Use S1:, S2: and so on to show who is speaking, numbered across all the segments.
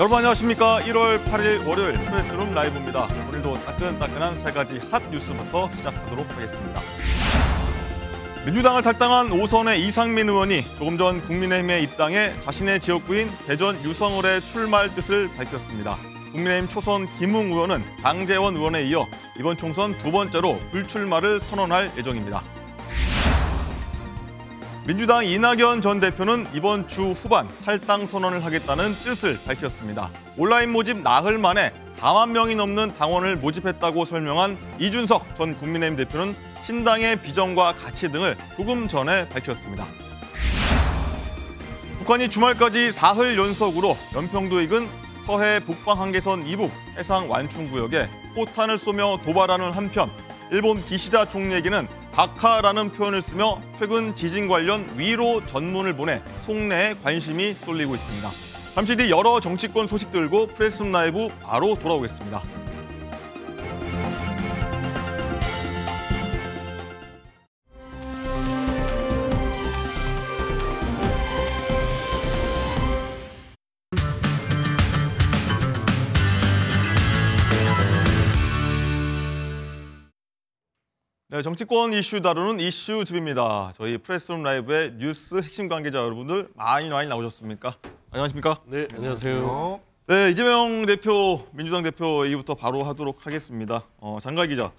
S1: 여러분 안녕하십니까. 1월 8일 월요일 프레스룸 라이브입니다. 오늘도 따끈따끈한 세 가지 핫 뉴스부터 시작하도록 하겠습니다. 민주당을 탈당한 5선의 이상민 의원이 조금 전 국민의힘에 입당해 자신의 지역구인 대전 유성을에 출마할 뜻을 밝혔습니다. 국민의힘 초선 김웅 의원은 장제원 의원에 이어 이번 총선 두 번째로 불출마를 선언할 예정입니다. 민주당 이낙연 전 대표는 이번 주 후반 탈당 선언을 하겠다는 뜻을 밝혔습니다. 온라인 모집 나흘 만에 4만 명이 넘는 당원을 모집했다고 설명한 이준석 전 국민의힘 대표는 신당의 비전과 가치 등을 조금 전에 밝혔습니다. 북한이 주말까지 사흘 연속으로 연평도 인근 서해 북방 한계선 이북 해상 완충 구역에 포탄을 쏘며 도발하는 한편 일본 기시다 총리에게는 각하라는 표현을 쓰며 최근 지진 관련 위로 전문을 보내 속내에 관심이 쏠리고 있습니다. 잠시 뒤 여러 정치권 소식 들고 프레스룸 라이브 바로 돌아오겠습니다. 네, 정치권 이슈 다루는 이슈집입니다. 저희 프레스룸 라이브의 뉴스 핵심 관계자 여러분들 많이 나오셨습니까? 안녕하십니까?
S2: 네, 안녕하세요.
S1: 네, 이재명 대표, 민주당 대표 얘기부터 바로 하도록 하겠습니다. 장갈 기자,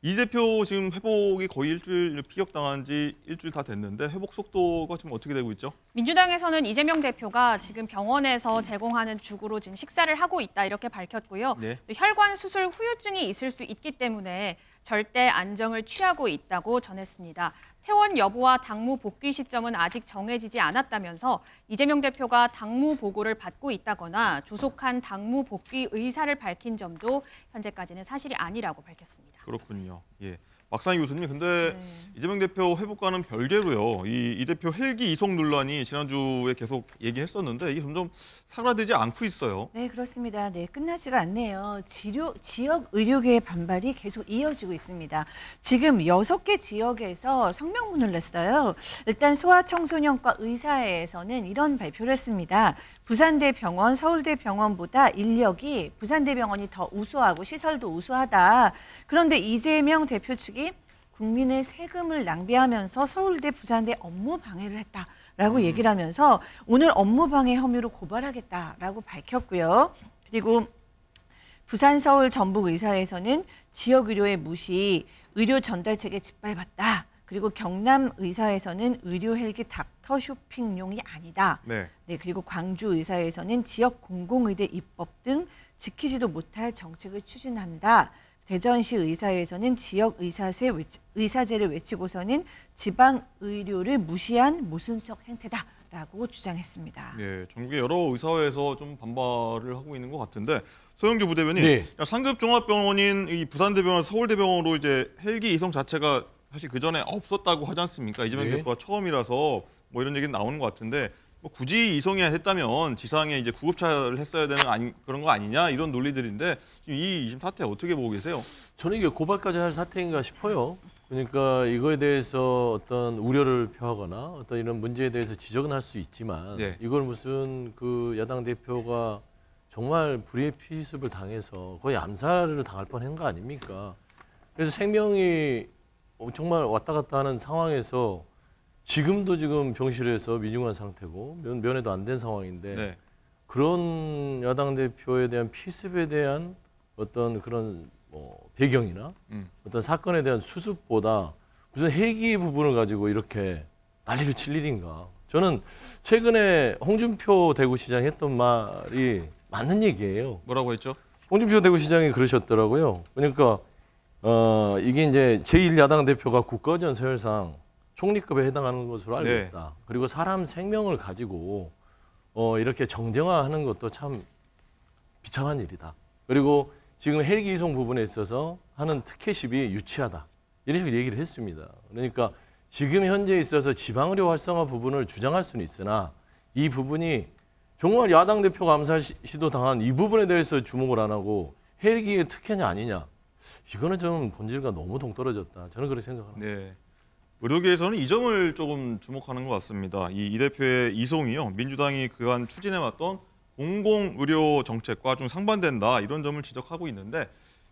S1: 이 대표 지금 회복이 거의 일주일 피격당한 지 일주일 다 됐는데 회복 속도가 지금 어떻게 되고 있죠?
S3: 민주당에서는 이재명 대표가 지금 병원에서 제공하는 죽으로 지금 식사를 하고 있다 이렇게 밝혔고요.
S1: 네.
S3: 혈관 수술 후유증이 있을 수 있기 때문에 절대 안정을 취하고 있다고 전했습니다. 퇴원 여부와 당무 복귀 시점은 아직 정해지지 않았다면서 이재명 대표가 당무 보고를 받고 있다거나 조속한 당무 복귀 의사를 밝힌 점도 현재까지는 사실이 아니라고 밝혔습니다.
S1: 그렇군요. 예. 박상희 교수님, 근데 이재명 대표 회복과는 별개로요. 이 대표 헬기 이송 논란이 지난주에 계속 얘기했었는데 이게 점점 사그라들지 않고 있어요.
S4: 네, 그렇습니다. 네, 끝나지가 않네요. 지역 의료계의 반발이 계속 이어지고 있습니다. 지금 6개 지역에서 성명문을 냈어요. 일단 소아청소년과 의사회에서는 이런 발표를 했습니다. 부산대병원, 서울대병원보다 인력이 부산대병원이 더 우수하고 시설도 우수하다. 그런데 이재명 대표 측이 국민의 세금을 낭비하면서 서울대, 부산대 업무 방해를 했다라고 얘기를 하면서 오늘 업무 방해 혐의로 고발하겠다라고 밝혔고요. 그리고 부산, 서울, 전북 의사회에서는 지역 의료의 무시, 의료 전달 체계 짓밟았다. 그리고 경남 의사회에서는 의료 헬기 닥터 쇼핑용이 아니다.
S1: 네.
S4: 네, 그리고 광주 의사회에서는 지역 공공의대 입법 등 지키지도 못할 정책을 추진한다. 대전시 의사회에서는 지역 의사제를 외치고서는 지방 의료를 무시한 모순적 행태다라고 주장했습니다.
S1: 네, 전국의 여러 의사회에서 좀 반발을 하고 있는 것 같은데 소영주 부대변인,
S2: 네.
S1: 상급 종합병원인 이 부산대병원, 서울대병원으로 이제 헬기 이송 자체가 사실 그 전에 없었다고 하지 않습니까? 이재명
S2: 네.
S1: 대표가 처음이라서 뭐 이런 얘기는 나오는 것 같은데 뭐 굳이 이송해야 했다면 지상에 이제 구급차를 했어야 되는 그런 거 아니냐 이런 논리들인데 지금 사태 어떻게 보고 계세요?
S2: 저는 이게 고발까지 할 사태인가 싶어요. 그러니까 이거에 대해서 어떤 우려를 표하거나 어떤 이런 문제에 대해서 지적은 할 수 있지만
S1: 네.
S2: 이걸 무슨 그 야당 대표가 정말 불의의 피습을 당해서 거의 암살을 당할 뻔한 거 아닙니까? 그래서 생명이 정말 왔다 갔다 하는 상황에서 지금도 지금 병실에서 위중한 상태고 면회도 안 된 상황인데
S1: 네.
S2: 그런 야당 대표에 대한 피습에 대한 어떤 그런 배경이나 어떤 사건에 대한 수습보다 무슨 헬기 부분을 가지고 이렇게 난리를 칠 일인가. 저는 최근에 홍준표 대구시장이 했던 말이 맞는 얘기예요.
S1: 뭐라고 했죠?
S2: 홍준표 대구시장이 그러셨더라고요. 그러니까 이게 이제 제1야당 대표가 국가전 서열상 총리급에 해당하는 것으로 알고
S1: 네.
S2: 있다. 그리고 사람 생명을 가지고 이렇게 정쟁화하는 것도 참 비참한 일이다. 그리고 지금 헬기 이송 부분에 있어서 하는 특혜십이 유치하다. 이런 식으로 얘기를 했습니다. 그러니까 지금 현재 있어서 지방의료 활성화 부분을 주장할 수는 있으나 이 부분이 정말 야당 대표가 암살 시도 당한 이 부분에 대해서 주목을 안 하고 헬기의 특혜냐 아니냐. 이거는 좀 본질과 너무 동떨어졌다. 저는 그렇게 생각합니다.
S1: 네. 의료계에서는 이 점을 조금 주목하는 것 같습니다. 이 대표의 이송이요. 민주당이 그간 추진해왔던 공공의료 정책과 좀 상반된다 이런 점을 지적하고 있는데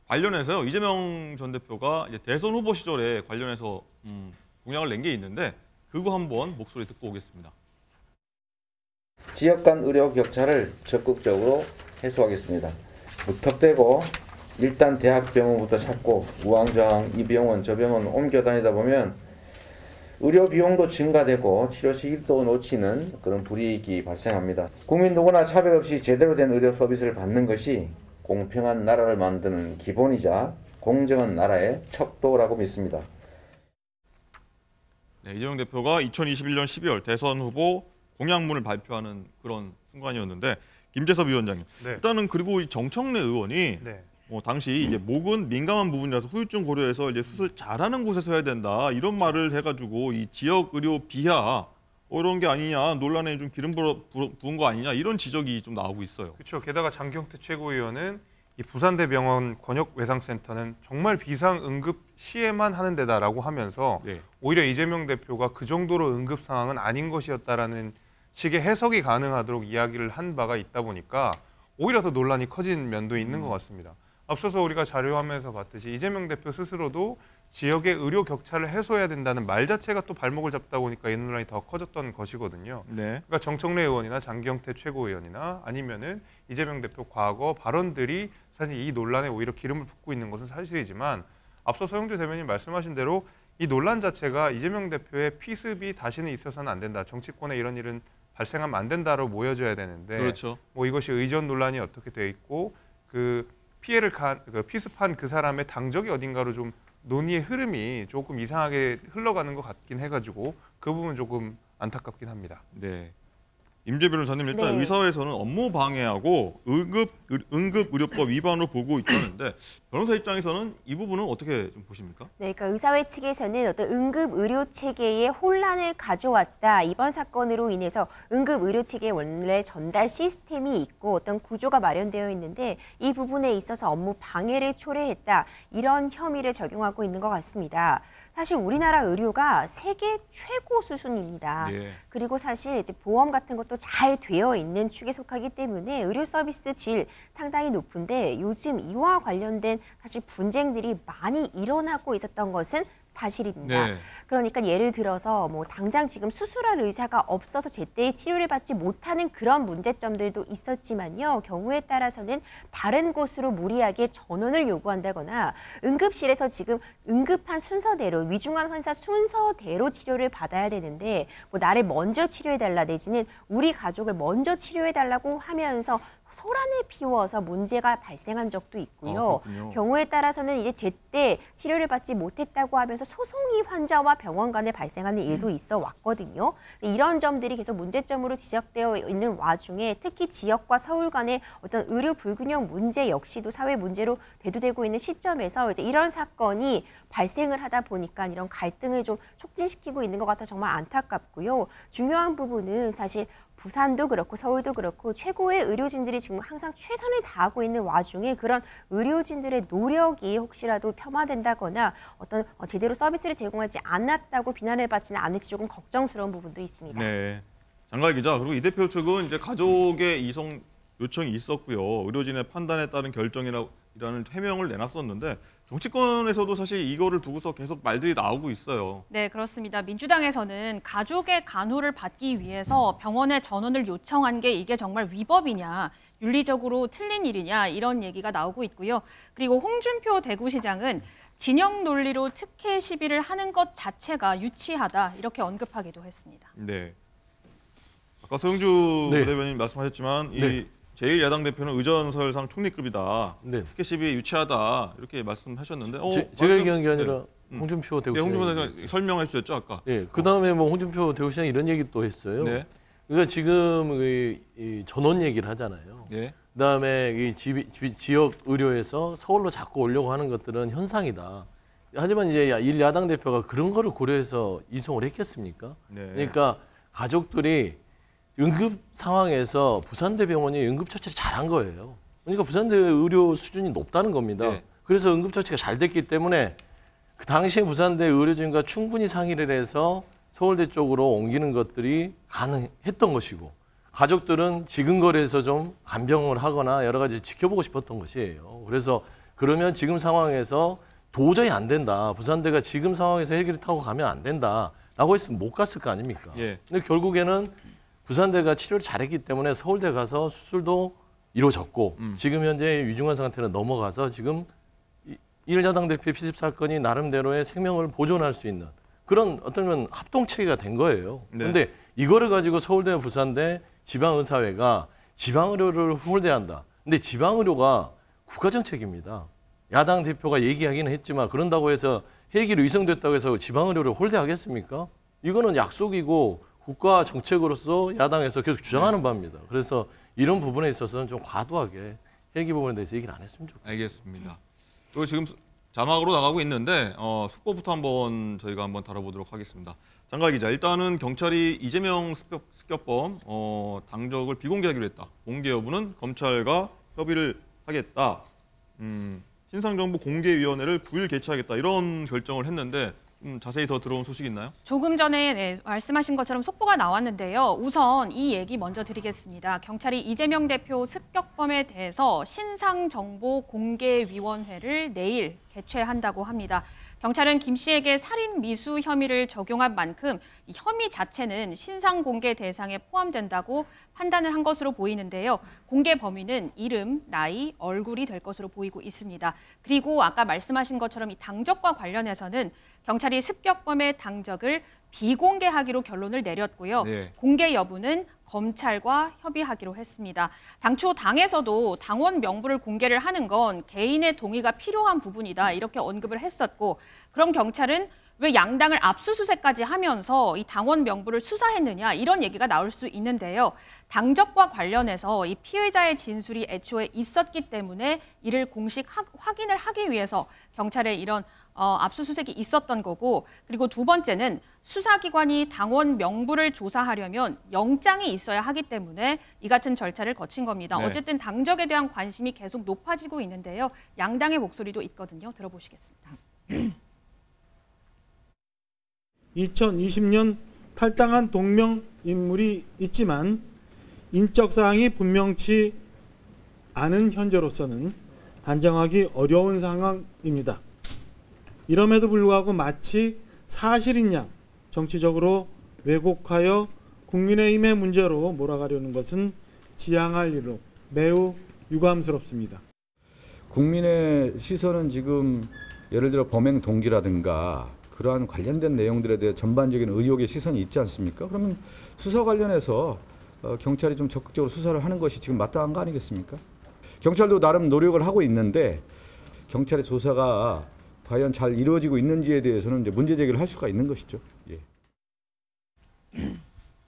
S1: 관련해서요 이재명 전 대표가 이제 대선 후보 시절에 관련해서 공약을 낸 게 있는데 그거 한번 목소리 듣고 오겠습니다.
S5: 지역 간 의료 격차를 적극적으로 해소하겠습니다. 무턱대고 일단 대학병원부터 찾고 우왕좌왕 이 병원 저 병원 옮겨 다니다 보면 의료 비용도 증가되고 치료 시기도 놓치는 그런 불이익이 발생합니다. 국민 누구나 차별 없이 제대로 된 의료 서비스를 받는 것이 공평한 나라를 만드는 기본이자 공정한 나라의 척도라고 믿습니다.
S1: 네, 이재명 대표가 2021년 12월 대선 후보 공약문을 발표하는 그런 순간이었는데 김재섭 위원장님
S6: 네.
S1: 일단은 그리고 이 정청래 의원이
S6: 네.
S1: 당시 이제 목은 민감한 부분이라서 후유증 고려해서 이제 수술 잘하는 곳에서 해야 된다 이런 말을 해가지고 이 지역 의료 비하 이런 게 아니냐 논란에 좀 기름 부은 거 아니냐 이런 지적이 좀 나오고 있어요.
S6: 그렇죠. 게다가 장경태 최고위원은 이 부산대병원 권역외상센터는 정말 비상응급 시에만 하는 데다라고 하면서
S1: 네.
S6: 오히려 이재명 대표가 그 정도로 응급 상황은 아닌 것이었다라는 식의 해석이 가능하도록 이야기를 한 바가 있다 보니까 오히려 더 논란이 커진 면도 있는 것 같습니다. 앞서서 우리가 자료화면에서 봤듯이 이재명 대표 스스로도 지역의 의료 격차를 해소해야 된다는 말 자체가 또 발목을 잡다 보니까 이 논란이 더 커졌던 것이거든요.
S1: 네.
S6: 그러니까 정청래 의원이나 장경태 최고위원이나 아니면은 이재명 대표 과거 발언들이 사실 이 논란에 오히려 기름을 붓고 있는 것은 사실이지만 앞서 서영주 대변인 말씀하신 대로 이 논란 자체가 이재명 대표의 피습이 다시는 있어서는 안 된다. 정치권에 이런 일은 발생하면 안 된다로 모여져야 되는데
S1: 그렇죠.
S6: 뭐 이것이 의전 논란이 어떻게 돼 있고 그 피습한 그 사람의 당적이 어딘가로 좀 논의의 흐름이 조금 이상하게 흘러가는 것 같긴 해가지고 그 부분 조금 안타깝긴 합니다.
S1: 네. 임재 변호사님 일단
S7: 네.
S1: 의사회에서는 업무 방해하고 응급의료법 위반으로 보고 있다는데 변호사 입장에서는 이 부분은 어떻게 좀 보십니까?
S7: 네, 그러니까 의사회 측에서는 어떤 응급 의료 체계에 혼란을 가져왔다. 이번 사건으로 인해서 응급 의료 체계에 원래 전달 시스템이 있고 어떤 구조가 마련되어 있는데 이 부분에 있어서 업무 방해를 초래했다. 이런 혐의를 적용하고 있는 것 같습니다. 사실 우리나라 의료가 세계 최고 수준입니다.
S1: 예.
S7: 그리고 사실 이제 보험 같은 것도 잘 되어 있는 축에 속하기 때문에 의료 서비스 질 상당히 높은데 요즘 이와 관련된 사실 분쟁들이 많이 일어나고 있었던 것은 사실입니다.
S1: 네.
S7: 그러니까 예를 들어서 뭐 당장 지금 수술할 의사가 없어서 제때의 치료를 받지 못하는 그런 문제점들도 있었지만요. 경우에 따라서는 다른 곳으로 무리하게 전원을 요구한다거나 응급실에서 지금 응급한 순서대로 위중한 환자 순서대로 치료를 받아야 되는데 뭐 나를 먼저 치료해달라 내지는 우리 가족을 먼저 해달라고 하면서 소란을 피워서 문제가 발생한 적도 있고요. 경우에 따라서는 이제 제때 치료를 받지 못했다고 하면서 소송이 환자와 병원 간에 발생하는 일도 있어 왔거든요. 이런 점들이 계속 문제점으로 지적되어 있는 와중에 특히 지역과 서울 간의 어떤 의료 불균형 문제 역시도 사회 문제로 대두되고 있는 시점에서 이제 이런 사건이 발생을 하다 보니까 이런 갈등을 좀 촉진시키고 있는 것 같아 정말 안타깝고요. 중요한 부분은 사실 부산도 그렇고 서울도 그렇고 최고의 의료진들이 지금 항상 최선을 다하고 있는 와중에 그런 의료진들의 노력이 혹시라도 폄하된다거나 어떤 제대로 서비스를 제공하지 않았다고 비난을 받지는 않을지 조금 걱정스러운 부분도 있습니다.
S1: 네. 장갈 기자 그리고 이 대표 측은 이제 가족의 이송 요청이 있었고요. 의료진의 판단에 따른 결정이라는 해명을 내놨었는데 정치권에서도 사실 이거를 두고서 계속 말들이 나오고 있어요.
S3: 네, 그렇습니다. 민주당에서는 가족의 간호를 받기 위해서 병원에 전원을 요청한 게 이게 정말 위법이냐, 윤리적으로 틀린 일이냐 이런 얘기가 나오고 있고요. 그리고 홍준표 대구시장은 진영 논리로 특혜 시비를 하는 것 자체가 유치하다 이렇게 언급하기도 했습니다.
S1: 네. 아까 서영주
S2: 네.
S1: 대변인 말씀하셨지만
S2: 네.
S1: 이 제1야당 대표는 의전서열상 총리급이다.
S2: 네.
S1: 특혜 시비 유치하다 이렇게 말씀하셨는데
S2: 제가 얘기한 게 아니라 홍준표
S1: 네,
S2: 대구시장.
S1: 홍준표 대표가 설명해 주셨죠 아까.
S2: 네, 그다음에 뭐 홍준표 대구시장 이런 얘기 또 했어요.
S1: 네.
S2: 그러니까 지금 이 전원 얘기를 하잖아요.
S1: 네.
S2: 그다음에 이 지역 의료에서 서울로 자꾸 오려고 하는 것들은 현상이다. 하지만 이제 1야당 대표가 그런 거를 고려해서 이송을 했겠습니까?
S1: 네.
S2: 그러니까 가족들이 응급 상황에서 부산대병원이 응급처치를 잘한 거예요. 그러니까 부산대 의료 수준이 높다는 겁니다.
S1: 네.
S2: 그래서 응급처치가 잘 됐기 때문에 그 당시에 부산대 의료진과 충분히 상의를 해서 서울대 쪽으로 옮기는 것들이 가능했던 것이고 가족들은 지근거리에서 좀 간병을 하거나 여러 가지 지켜보고 싶었던 것이에요. 그래서 그러면 지금 상황에서 도저히 안 된다. 부산대가 지금 상황에서 헬기를 타고 가면 안 된다라고 했으면 못 갔을 거 아닙니까?
S1: 예.
S2: 근데 결국에는 부산대가 치료를 잘했기 때문에 서울대 가서 수술도 이루어졌고 지금 현재 위중한 상태로 넘어가서 지금 일야당 대표의 피습 사건이 나름대로의 생명을 보존할 수 있는 그런 어떤 합동체계가 된 거예요. 그런데
S1: 네.
S2: 이거를 가지고 서울대, 부산대, 지방의사회가 지방의료를 후원대한다. 근데 지방의료가 국가정책입니다. 야당 대표가 얘기하기는 했지만 그런다고 해서 헬기로 위성됐다고 해서 지방의료를 홀대하겠습니까? 이거는 약속이고 국가 정책으로서 야당에서 계속 주장하는 바입니다. 그래서 이런 부분에 있어서는 좀 과도하게 헬기 부분에 대해서 얘기를 안 했으면 좋겠습니다.
S1: 알겠습니다. 그리고 지금 자막으로 나가고 있는데 속보부터 한번 저희가 한번 다뤄보도록 하겠습니다. 장갈 기자, 일단은 경찰이 이재명 습격범 당적을 비공개하기로 했다. 공개 여부는 검찰과 협의를 하겠다. 신상정보공개위원회를 9일 개최하겠다. 이런 결정을 했는데 자세히 더 들어온 소식 있나요?
S3: 조금 전에 말씀하신 것처럼 속보가 나왔는데요. 우선 이 얘기 먼저 드리겠습니다. 경찰이 이재명 대표 습격범에 대해서 신상정보공개위원회를 내일 개최한다고 합니다. 경찰은 김 씨에게 살인 미수 혐의를 적용한 만큼 이 혐의 자체는 신상 공개 대상에 포함된다고 판단을 한 것으로 보이는데요. 공개 범위는 이름, 나이, 얼굴이 될 것으로 보이고 있습니다. 그리고 아까 말씀하신 것처럼 이 당적과 관련해서는 경찰이 습격범의 당적을 비공개하기로 결론을 내렸고요.
S1: 네.
S3: 공개 여부는 검찰과 협의하기로 했습니다. 당초 당에서도 당원 명부를 공개를 하는 건 개인의 동의가 필요한 부분이다 이렇게 언급을 했었고, 그럼 경찰은 왜 양당을 압수수색까지 하면서 이 당원 명부를 수사했느냐 이런 얘기가 나올 수 있는데요. 당적과 관련해서 이 피의자의 진술이 애초에 있었기 때문에 이를 공식 확인을 하기 위해서 경찰의 이런 압수수색이 있었던 거고, 그리고 두 번째는 수사기관이 당원 명부를 조사하려면 영장이 있어야 하기 때문에 이 같은 절차를 거친 겁니다.
S1: 네.
S3: 어쨌든 당적에 대한 관심이 계속 높아지고 있는데요. 양당의 목소리도 있거든요. 들어보시겠습니다.
S8: 2020년 탈당한 동명 인물이 있지만 인적 사항이 분명치 않은 현재로서는 단정하기 어려운 상황입니다. 이럼에도 불구하고 마치 사실인 양 정치적으로 왜곡하여 국민의힘의 문제로 몰아가려는 것은 지양할 일로 매우 유감스럽습니다.
S9: 국민의 시선은 지금 예를 들어 범행 동기라든가 그러한 관련된 내용들에 대해 전반적인 의혹의 시선이 있지 않습니까? 그러면 수사 관련해서 경찰이 좀 적극적으로 수사를 하는 것이 지금 마땅한 거 아니겠습니까? 경찰도 나름 노력을 하고 있는데 경찰의 조사가 과연 잘 이루어지고 있는지에 대해서는 이제 문제 제기를 할 수가 있는 것이죠. 예.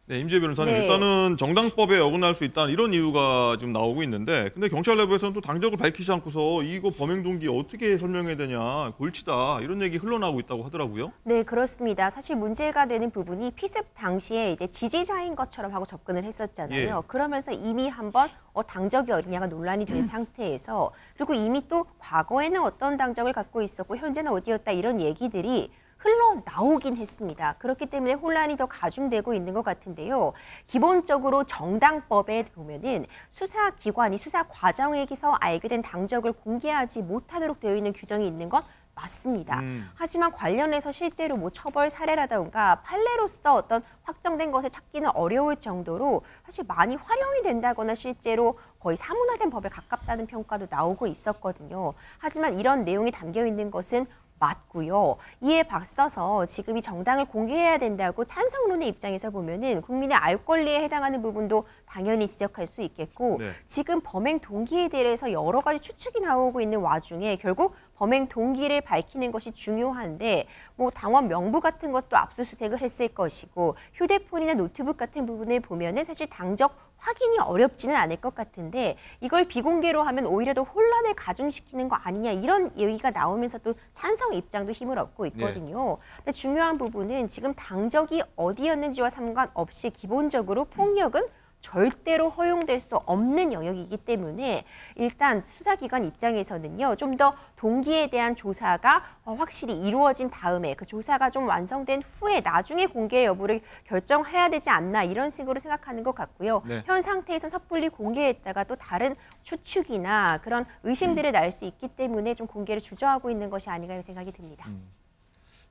S1: 네, 임지혜 변호사님,
S7: 네.
S1: 일단은 정당법에 어긋날 수 있다는 이런 이유가 지금 나오고 있는데, 근데 경찰 내부에서는 또 당적을 밝히지 않고서 이거 범행 동기 어떻게 설명해야 되냐, 골치다 이런 얘기 흘러나오고 있다고 하더라고요.
S7: 네, 그렇습니다. 사실 문제가 되는 부분이 피습 당시에 이제 지지자인 것처럼 하고 접근을 했었잖아요.
S1: 예.
S7: 그러면서 이미 한번 당적이 어디냐가 논란이 된 상태에서, 그리고 이미 또 과거에는 어떤 당적을 갖고 있었고 현재는 어디였다 이런 얘기들이 흘러나오긴 했습니다. 그렇기 때문에 혼란이 더 가중되고 있는 것 같은데요. 기본적으로 정당법에 보면은 수사기관이 수사 과정에서 알게 된 당적을 공개하지 못하도록 되어 있는 규정이 있는 건 맞습니다. 하지만 관련해서 실제로 뭐 처벌 사례라든가 판례로서 어떤 확정된 것을 찾기는 어려울 정도로 사실 많이 활용이 된다거나 실제로 거의 사문화된 법에 가깝다는 평가도 나오고 있었거든요. 하지만 이런 내용이 담겨 있는 것은 맞고요. 이에 맞서서 지금 이 정당을 공개해야 된다고 찬성론의 입장에서 보면은 국민의 알 권리에 해당하는 부분도 당연히 지적할 수 있겠고,
S1: 네.
S7: 지금 범행 동기에 대해서 여러 가지 추측이 나오고 있는 와중에 결국 범행 동기를 밝히는 것이 중요한데, 뭐 당원 명부 같은 것도 압수수색을 했을 것이고 휴대폰이나 노트북 같은 부분을 보면은 사실 당적 확인이 어렵지는 않을 것 같은데 이걸 비공개로 하면 오히려 더 혼란을 가중시키는 거 아니냐 이런 얘기가 나오면서 또 찬성 입장도 힘을 얻고 있거든요. 근데 중요한 부분은 지금 당적이 어디였는지와 상관없이 기본적으로 폭력은 절대로 허용될 수 없는 영역이기 때문에 일단 수사기관 입장에서는요, 좀 더 동기에 대한 조사가 확실히 이루어진 다음에 그 조사가 좀 완성된 후에 나중에 공개 여부를 결정해야 되지 않나 이런 식으로 생각하는 것 같고요.
S1: 네.
S7: 현 상태에서 섣불리 공개했다가 또 다른 추측이나 그런 의심들을 낳을 수 있기 때문에 좀 공개를 주저하고 있는 것이 아닌가 이런 생각이 듭니다.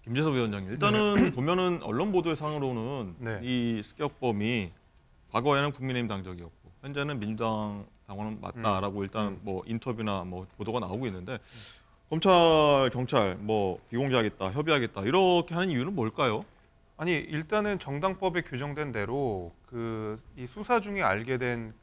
S1: 김재섭 위원장님, 일단은 보면은 언론 보도의 상으로는
S6: 네.
S1: 이 습격범이 과거에는 국민의힘 당적이었고 현재는 민주당 당원은 맞다라고 일단 뭐 인터뷰나 뭐 보도가 나오고 있는데 검찰, 경찰 뭐 비공개하겠다, 협의하겠다 이렇게 하는 이유는 뭘까요?
S6: 아니 일단은 정당법에 규정된 대로 이 수사 중에 알게 된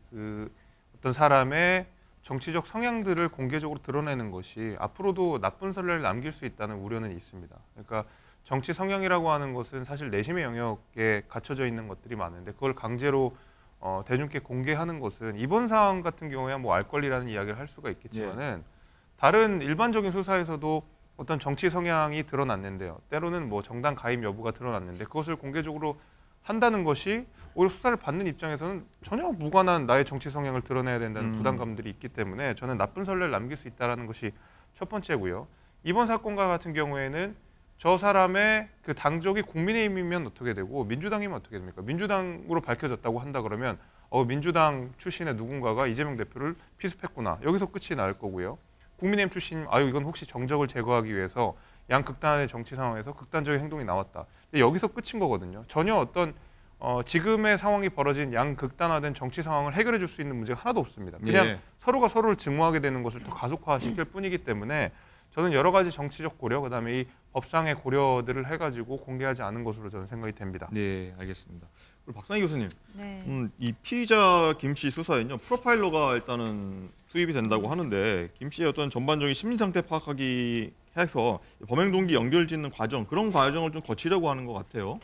S6: 어떤 사람의 정치적 성향들을 공개적으로 드러내는 것이 앞으로도 나쁜 선례를 남길 수 있다는 우려는 있습니다. 그러니까 정치 성향이라고 하는 것은 사실 내심의 영역에 갇혀져 있는 것들이 많은데 그걸 강제로 대중께 공개하는 것은 이번 사안 같은 경우야 뭐 알 권리라는 이야기를 할 수가 있겠지만은 다른 일반적인 수사에서도 어떤 정치 성향이 드러났는데요. 때로는 뭐 정당 가입 여부가 드러났는데 그것을 공개적으로 한다는 것이 오히려 수사를 받는 입장에서는 전혀 무관한 나의 정치 성향을 드러내야 된다는 부담감들이 있기 때문에 저는 나쁜 선례를 남길 수 있다는 것이 첫 번째고요. 이번 사건과 같은 경우에는 저 사람의 그 당적이 국민의힘이면 어떻게 되고 민주당이면 어떻게 됩니까? 민주당으로 밝혀졌다고 한다 그러면 민주당 출신의 누군가가 이재명 대표를 피습했구나. 여기서 끝이 날 거고요. 국민의힘 출신, 이건 혹시 정적을 제거하기 위해서 양극단의 정치 상황에서 극단적인 행동이 나왔다. 근데 여기서 끝인 거거든요. 전혀 어떤 지금의 상황이 벌어진 양극단화된 정치 상황을 해결해 줄 수 있는 문제가 하나도 없습니다. 그냥 서로가 서로를 증오하게 되는 것을 더 가속화시킬 뿐이기 때문에 저는 여러 가지 정치적 고려, 그다음에 이 법상의 고려들을 해가지고 공개하지 않은 것으로 저는 생각이 됩니다.
S1: 네, 알겠습니다. 그리고 박상희 교수님,
S4: 네.
S1: 이 피의자 김 씨 수사에는요 프로파일러가 일단은 투입이 된다고 하는데 김 씨의 어떤 전반적인 심리 상태 파악하기 해서 범행 동기 연결짓는 과정 그런 과정을 좀 거치려고 하는 것 같아요.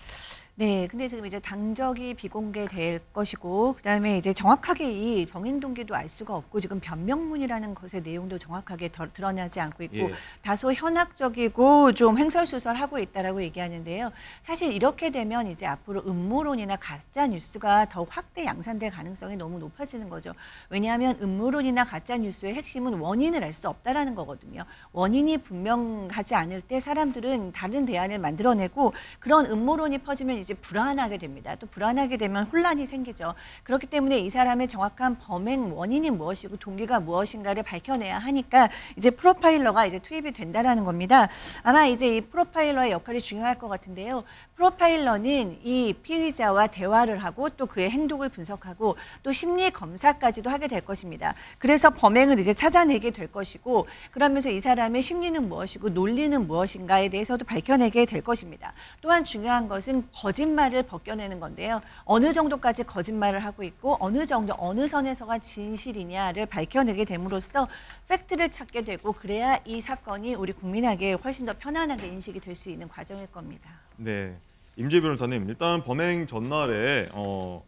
S4: 네, 근데 지금 이제 당적이 비공개될 것이고, 그다음에 이제 정확하게 이 병행 동기도 알 수가 없고, 지금 변명문이라는 것의 내용도 정확하게 드러나지 않고 있고, 다소 현학적이고 좀 횡설수설하고 있다라고 얘기하는데요. 사실 이렇게 되면 이제 앞으로 음모론이나 가짜 뉴스가 더 확대 양산될 가능성이 너무 높아지는 거죠. 왜냐하면 음모론이나 가짜 뉴스의 핵심은 원인을 알 수 없다라는 거거든요. 원인이 분명하지 않을 때 사람들은 다른 대안을 만들어내고 그런 음모론이 퍼지면 이제 불안하게 됩니다. 또 불안하게 되면 혼란이 생기죠. 그렇기 때문에 이 사람의 정확한 범행 원인이 무엇이고 동기가 무엇인가를 밝혀내야 하니까 이제 프로파일러가 이제 투입이 된다라는 겁니다. 아마 이제 이 프로파일러의 역할이 중요할 것 같은데요. 프로파일러는 이 피의자와 대화를 하고 또 그의 행동을 분석하고 또 심리 검사까지도 하게 될 것입니다. 그래서 범행을 이제 찾아내게 될 것이고 그러면서 이 사람의 심리는 무엇이고 논리는 무엇인가에 대해서도 밝혀내게 될 것입니다. 또한 중요한 것은 거짓말을 벗겨내는 건데요. 어느 정도까지 거짓말을 하고 있고 어느 정도 어느 선에서가 진실이냐를 밝혀내게 됨으로써 팩트를 찾게 되고 그래야 이 사건이 우리 국민에게 훨씬 더 편안하게 인식이 될 수 있는 과정일 겁니다.
S1: 네, 임재 변호사님, 일단 범행 전날에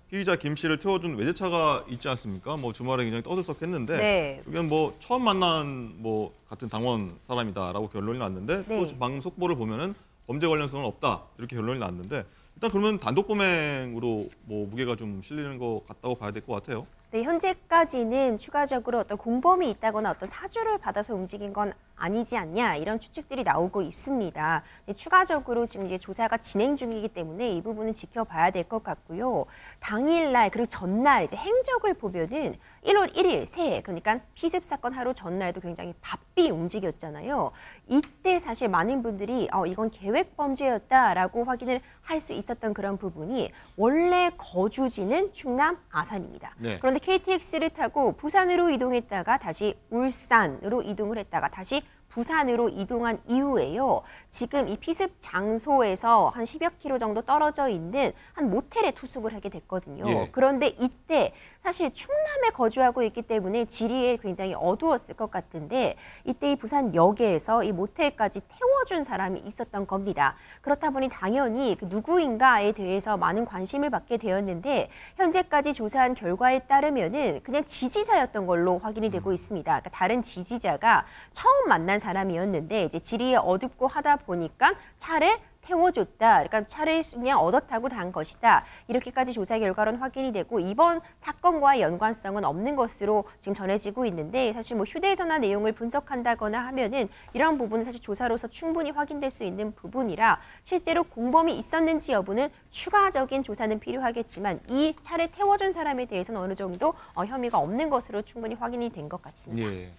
S1: 피의자 김 씨를 태워준 외제차가 있지 않습니까? 뭐 주말에 굉장히 떠들썩했는데
S7: 네.
S1: 이건 뭐 처음 만난 뭐 같은 당원 사람이다라고 결론이 났는데
S7: 네.
S1: 또 방금 속보를 보면은 범죄 관련성은 없다 이렇게 결론이 났는데 일단 그러면 단독 범행으로 뭐 무게가 좀 실리는 것 같다고 봐야 될 것 같아요.
S7: 네, 현재까지는 추가적으로 어떤 공범이 있다거나 어떤 사주를 받아서 움직인 건 아니지 않냐 이런 추측들이 나오고 있습니다. 네, 추가적으로 지금 이제 조사가 진행 중이기 때문에 이 부분은 지켜봐야 될 것 같고요. 당일날 그리고 전날 이제 행적을 보면은 1월 1일 새해 그러니까 피습 사건 하루 전날도 굉장히 바삐 움직였잖아요. 이때 사실 많은 분들이 이건 계획 범죄였다라고 확인을 할 수 있었던 그런 부분이 원래 거주지는 충남 아산입니다.
S1: 네.
S7: 그런데 KTX를 타고 부산으로 이동했다가 다시 울산으로 이동을 했다가 다시 부산으로 이동한 이후에요. 지금 이 피습 장소에서 한 10여 킬로 정도 떨어져 있는 한 모텔에 투숙을 하게 됐거든요.
S1: 예.
S7: 그런데 이때 사실 충남에 거주하고 있기 때문에 지리에 굉장히 어두웠을 것 같은데 이때 이 부산역에서 이 모텔까지 태워준 사람이 있었던 겁니다. 그렇다 보니 당연히 그 누구인가에 대해서 많은 관심을 받게 되었는데 현재까지 조사한 결과에 따르면은 그냥 지지자였던 걸로 확인이 되고 있습니다. 그러니까 다른 지지자가 처음 만난 사람이었는데 이제 지리에 어둡고 하다 보니까 차를 태워줬다. 그러니까 차를 그냥 얻어 타고 간 것이다. 이렇게까지 조사 결과로는 확인이 되고 이번 사건과의 연관성은 없는 것으로 지금 전해지고 있는데 사실 뭐 휴대전화 내용을 분석한다거나 하면은 이런 부분은 사실 조사로서 충분히 확인될 수 있는 부분이라 실제로 공범이 있었는지 여부는 추가적인 조사는 필요하겠지만 이 차를 태워준 사람에 대해서는 어느 정도 혐의가 없는 것으로 충분히 확인이 된 것 같습니다.
S1: 예.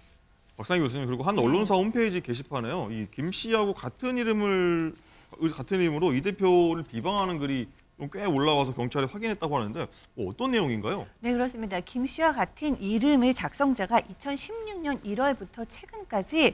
S1: 박상희 교수님 그리고 한 언론사 홈페이지 게시판에요. 이 김 씨하고 같은 이름으로 이 대표를 비방하는 글이 좀 꽤 올라와서 경찰이 확인했다고 하는데 뭐 어떤 내용인가요?
S4: 네, 그렇습니다. 김 씨와 같은 이름의 작성자가 2016년 1월부터 최근까지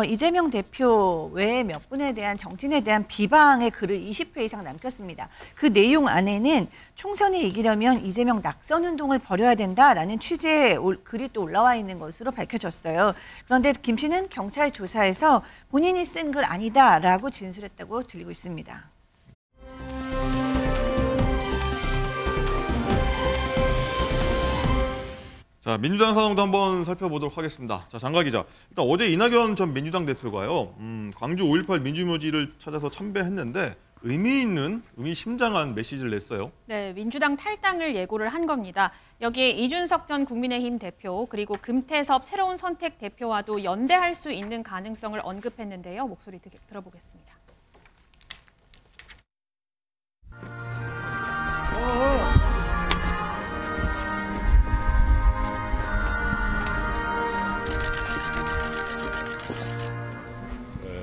S4: 이재명 대표 외에 몇 분에 대한 정치인에 대한 비방의 글을 20회 이상 남겼습니다. 그 내용 안에는 총선에 이기려면 이재명 낙선 운동을 벌여야 된다라는 취지의 글이 또 올라와 있는 것으로 밝혀졌어요. 그런데 김 씨는 경찰 조사에서 본인이 쓴 글 아니다라고 진술했다고 들리고 있습니다.
S1: 자, 민주당 상황도 한번 살펴보도록 하겠습니다. 자, 장가 기자. 일단 어제 이낙연 전 민주당 대표가요. 광주 5.18 민주묘지를 찾아서 참배했는데 의미심장한 메시지를 냈어요.
S3: 네, 민주당 탈당을 예고를 한 겁니다. 여기에 이준석 전 국민의힘 대표 그리고 금태섭 새로운 선택 대표와도 연대할 수 있는 가능성을 언급했는데요. 목소리 들어보겠습니다.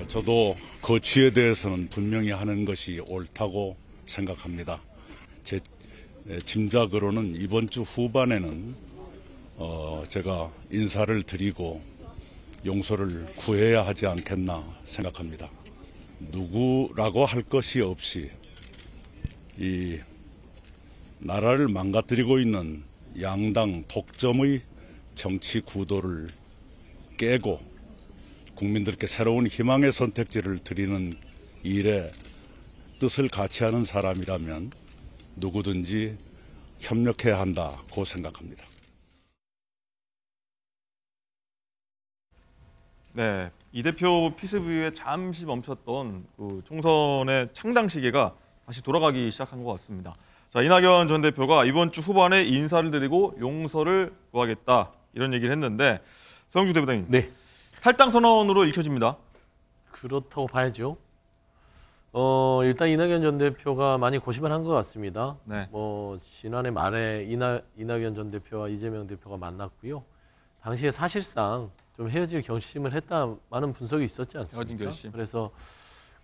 S10: 저도 거취에 대해서는 분명히 하는 것이 옳다고 생각합니다. 제 짐작으로는 이번 주 후반에는 제가 인사를 드리고 용서를 구해야 하지 않겠나 생각합니다. 누구라고 할 것이 없이 이 나라를 망가뜨리고 있는 양당 독점의 정치 구도를 깨고 국민들께 새로운 희망의 선택지를 드리는 일에 뜻을 같이 하는 사람이라면 누구든지 협력해야 한다고 생각합니다.
S1: 네, 이 대표 피습 이후에 잠시 멈췄던 그 총선의 창당 시계가 다시 돌아가기 시작한 것 같습니다. 자, 이낙연 전 대표가 이번 주 후반에 인사를 드리고 용서를 구하겠다 이런 얘기를 했는데 서영주 대표님.
S2: 네.
S1: 탈당 선언으로 읽혀집니다.
S2: 그렇다고 봐야죠. 일단 이낙연 전 대표가 많이 고심을 한 것 같습니다.
S1: 네.
S2: 지난해 말에 이낙연 전 대표와 이재명 대표가 만났고요. 당시에 사실상 좀 헤어질 결심을 했다는 분석이 있었지 않습니까?
S1: 헤어진 결심.
S2: 그래서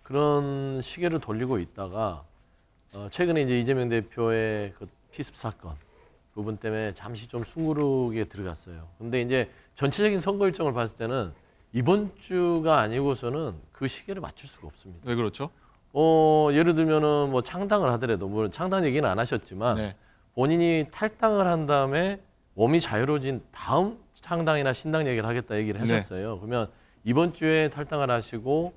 S2: 그런 시계를 돌리고 있다가 최근에 이제 이재명 대표의 그 피습 사건 부분 때문에 잠시 좀 숨구르기에 들어갔어요. 근데 이제 전체적인 선거 일정을 봤을 때는 이번 주가 아니고서는 그 시기를 맞출 수가 없습니다.
S1: 네, 그렇죠.
S2: 예를 들면은 뭐 창당을 하더라도 물론 창당 얘기는 안 하셨지만
S1: 네.
S2: 본인이 탈당을 한 다음에 몸이 자유로워진 다음 창당이나 신당 얘기를 하겠다 얘기를 하셨어요. 네. 그러면 이번 주에 탈당을 하시고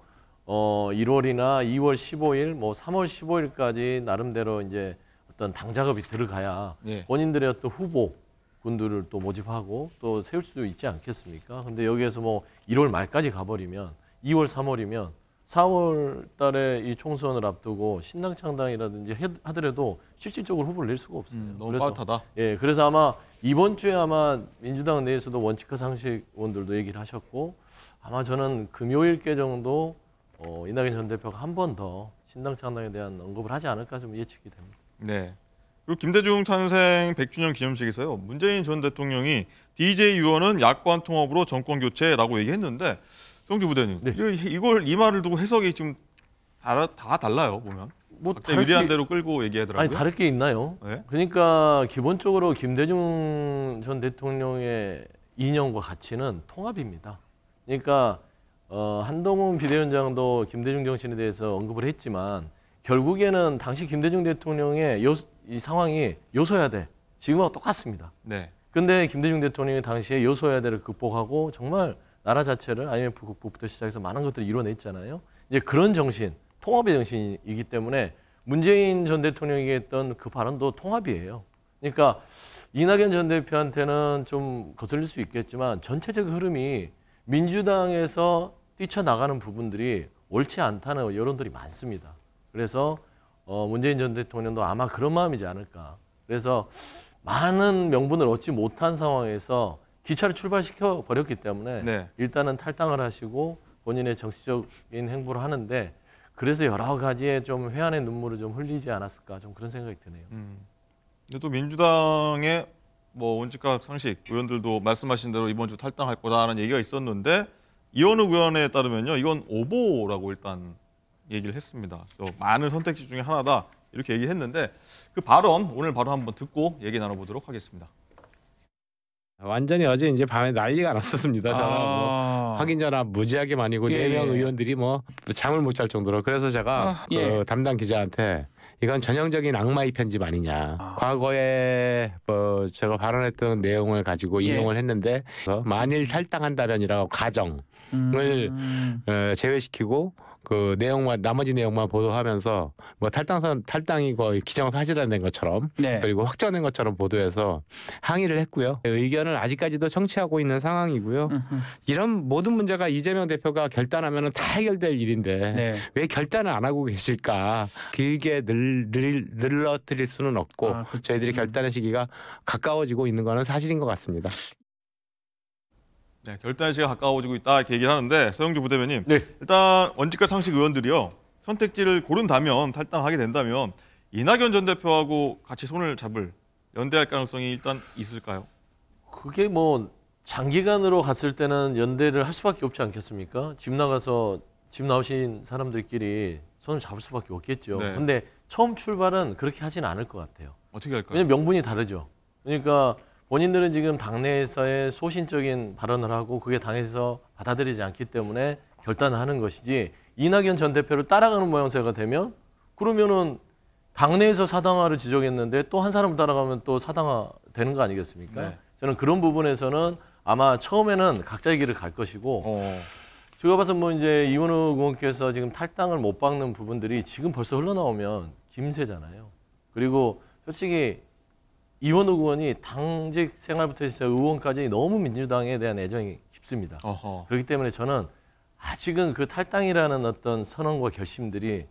S2: 1월이나 2월 15일, 뭐 3월 15일까지 나름대로 이제 어떤 당 작업이 들어가야
S1: 네.
S2: 본인들의 어떤 후보 군들을 또 모집하고 또 세울 수 있지 않겠습니까? 근데 여기에서 뭐 1월 말까지 가버리면 2월, 3월이면 4월 달에 이 총선을 앞두고 신당 창당이라든지 하더라도 실질적으로 후보를 낼 수가 없어요.
S1: 너무 빠듯하다.
S2: 예, 그래서 아마 이번 주에 아마 민주당 내에서도 원칙과 상식 의원들도 얘기를 하셨고 아마 저는 금요일께 정도 이낙연 전 대표가 한 번 더 신당 창당에 대한 언급을 하지 않을까 좀 예측이 됩니다.
S1: 네. 그리고 김대중 탄생 100주년 기념식에서요. 문재인 전 대통령이 DJ 유언은 야권 통합으로 정권 교체라고 얘기했는데 성주 부대님,
S2: 네.
S1: 이 말을 두고 해석이 지금 다 달라요 보면.
S2: 뭐
S1: 유리한 대로 끌고 얘기하더라고요.
S2: 아니 다를 게 있나요?
S1: 네?
S2: 그러니까 기본적으로 김대중 전 대통령의 이념과 가치는 통합입니다. 그러니까 한동훈 비대위원장도 김대중 정신에 대해서 언급을 했지만 결국에는 당시 김대중 대통령의 이 상황이 요소야대 지금하고 똑같습니다.
S1: 네.
S2: 근데 김대중 대통령이 당시에 요소야대를 극복하고 정말 나라 자체를 IMF 극복부터 시작해서 많은 것들을 이뤄냈잖아요. 이제 그런 정신, 통합의 정신이기 때문에 문재인 전 대통령이 했던 그 발언도 통합이에요. 그러니까 이낙연 전 대표한테는 좀 거슬릴 수 있겠지만 전체적 흐름이 민주당에서 뛰쳐나가는 부분들이 옳지 않다는 여론들이 많습니다. 그래서 문재인 전 대통령도 아마 그런 마음이지 않을까. 그래서 많은 명분을 얻지 못한 상황에서 기차를 출발시켜 버렸기 때문에
S1: 네.
S2: 일단은 탈당을 하시고 본인의 정치적인 행보를 하는데 그래서 여러 가지의 좀 회한의 눈물을 좀 흘리지 않았을까 좀 그런 생각이 드네요.
S1: 근데 또 민주당의 뭐 원칙과 상식 의원들도 말씀하신 대로 이번 주 탈당할 거다라는 얘기가 있었는데 이현욱 의원에 따르면요, 이건 오보라고 일단 얘기를 했습니다. 많은 선택지 중에 하나다 이렇게 얘기했는데 그 발언 오늘 바로 한번 듣고 얘기 나눠보도록 하겠습니다.
S11: 완전히 어제 이제 밤에 난리가 났었습니다. 저는 뭐 확인 전화 무지하게 많이고 4명 의원들이 뭐 잠을 못 잘 정도로. 그래서 제가 그 담당 기자한테 이건 전형적인 악마의 편집 아니냐. 과거에 뭐 제가 발언했던 내용을 가지고 인용을 했는데 만일 탈당한다면이라고 가정을 제외시키고 그 내용만 나머지 내용만 보도하면서 뭐 탈당이 거의 기정사실화된 것처럼 그리고 확정된 것처럼 보도해서 항의를 했고요. 의견을 아직까지도 청취하고 있는 상황이고요. 이런 모든 문제가 이재명 대표가 결단하면 다 해결될 일인데 왜 결단을 안 하고 계실까? 길게 늘러뜨릴 수는 없고 저희들이 결단의 시기가 가까워지고 있는 것은 사실인 것 같습니다.
S1: 네, 결단의 시기가 가까워지고 있다 이렇게 얘기를 하는데 서영주 부대변인,
S2: 네.
S1: 일단 원칙과 상식 의원들이요, 선택지를 고른다면 탈당하게 된다면 이낙연 전 대표하고 같이 손을 잡을 연대할 가능성이 일단 있을까요?
S2: 그게 뭐 장기간으로 갔을 때는 연대를 할 수밖에 없지 않겠습니까? 집 나오신 사람들끼리 손을 잡을 수밖에 없겠죠.
S1: 네.
S2: 근데 처음 출발은 그렇게 하지는 않을 것 같아요.
S1: 어떻게 할까요?
S2: 왜냐면 명분이 다르죠. 그러니까 본인들은 지금 당내에서의 소신적인 발언을 하고 그게 당에서 받아들이지 않기 때문에 결단을 하는 것이지, 이낙연 전 대표를 따라가는 모양새가 되면 그러면은 당내에서 사당화를 지적했는데 또 한 사람 따라가면 또 사당화 되는 거 아니겠습니까?
S1: 네.
S2: 저는 그런 부분에서는 아마 처음에는 각자의 길을 갈 것이고 제가 봐서 뭐 이제 이원우 의원께서 지금 탈당을 못 박는 부분들이 지금 벌써 흘러나오면 김새잖아요. 그리고 솔직히 이원우 의원이 당직 생활부터 해서 의원까지 너무 민주당에 대한 애정이 깊습니다. 그렇기 때문에 저는 아직은 그 탈당이라는 어떤 선언과 결심들이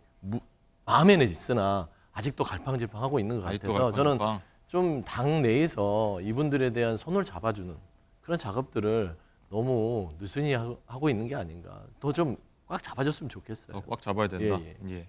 S2: 마음에는 있으나 아직도 갈팡질팡하고 있는 것 같아서 저는 좀 당 내에서 이분들에 대한 손을 잡아주는 그런 작업들을 너무 느슨히 하고 있는 게 아닌가. 더 좀 꽉 잡아줬으면 좋겠어요.
S1: 꽉 잡아야 된다.
S2: 예.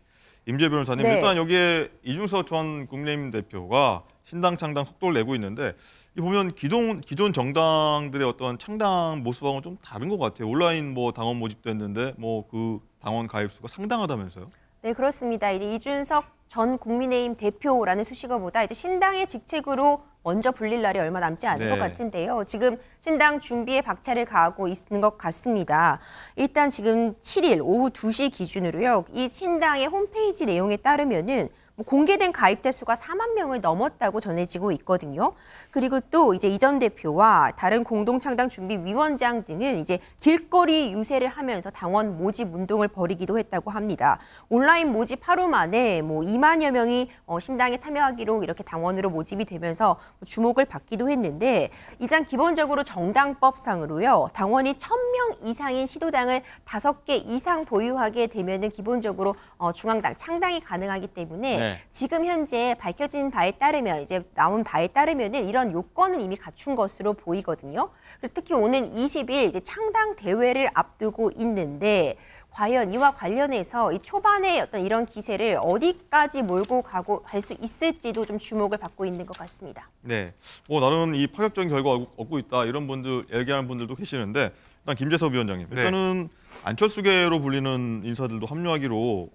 S1: 임재 변호사님,
S7: 네.
S1: 일단 여기에 이준석 전 국민의힘 대표가 신당 창당 속도를 내고 있는데 이 보면 기존 정당들의 어떤 창당 모습하고는 좀 다른 것 같아요. 온라인 뭐 당원 모집도 했는데 뭐 그 당원 가입 수가 상당하다면서요?
S7: 네, 그렇습니다. 이제 이준석 전 국민의힘 대표라는 수식어보다 이제 신당의 직책으로 먼저 불릴 날이 얼마 남지 않은 것 같은데요. 지금 신당 준비에 박차를 가하고 있는 것 같습니다. 일단 지금 7일 오후 2시 기준으로요. 이 신당의 홈페이지 내용에 따르면은 공개된 가입자 수가 4만 명을 넘었다고 전해지고 있거든요. 그리고 또 이제 이 전 대표와 다른 공동창당 준비 위원장 등은 이제 길거리 유세를 하면서 당원 모집 운동을 벌이기도 했다고 합니다. 온라인 모집 하루 만에 2만여 명이 신당에 참여하기로 이렇게 당원으로 모집이 되면서 주목을 받기도 했는데, 이장 기본적으로 정당법상으로요. 당원이 1,000명 이상인 시도당을 5개 이상 보유하게 되면은 기본적으로 중앙당 창당이 가능하기 때문에 지금 현재 밝혀진 바에 따르면 이제 나온 바에 따르면은 이런 요건은 이미 갖춘 것으로 보이거든요. 그리고 특히 오는 20일 이제 창당 대회를 앞두고 있는데 과연 이와 관련해서 이 초반에 어떤 이런 기세를 어디까지 몰고 갈 수 있을지도 좀 주목을 받고 있는 것 같습니다.
S1: 네, 나는 이 파격적인 결과 얻고 있다 이런 분들 얘기하는 분들도 계시는데, 일단 김재섭 위원장님, 일단은 안철수계로 불리는 인사들도 합류하기로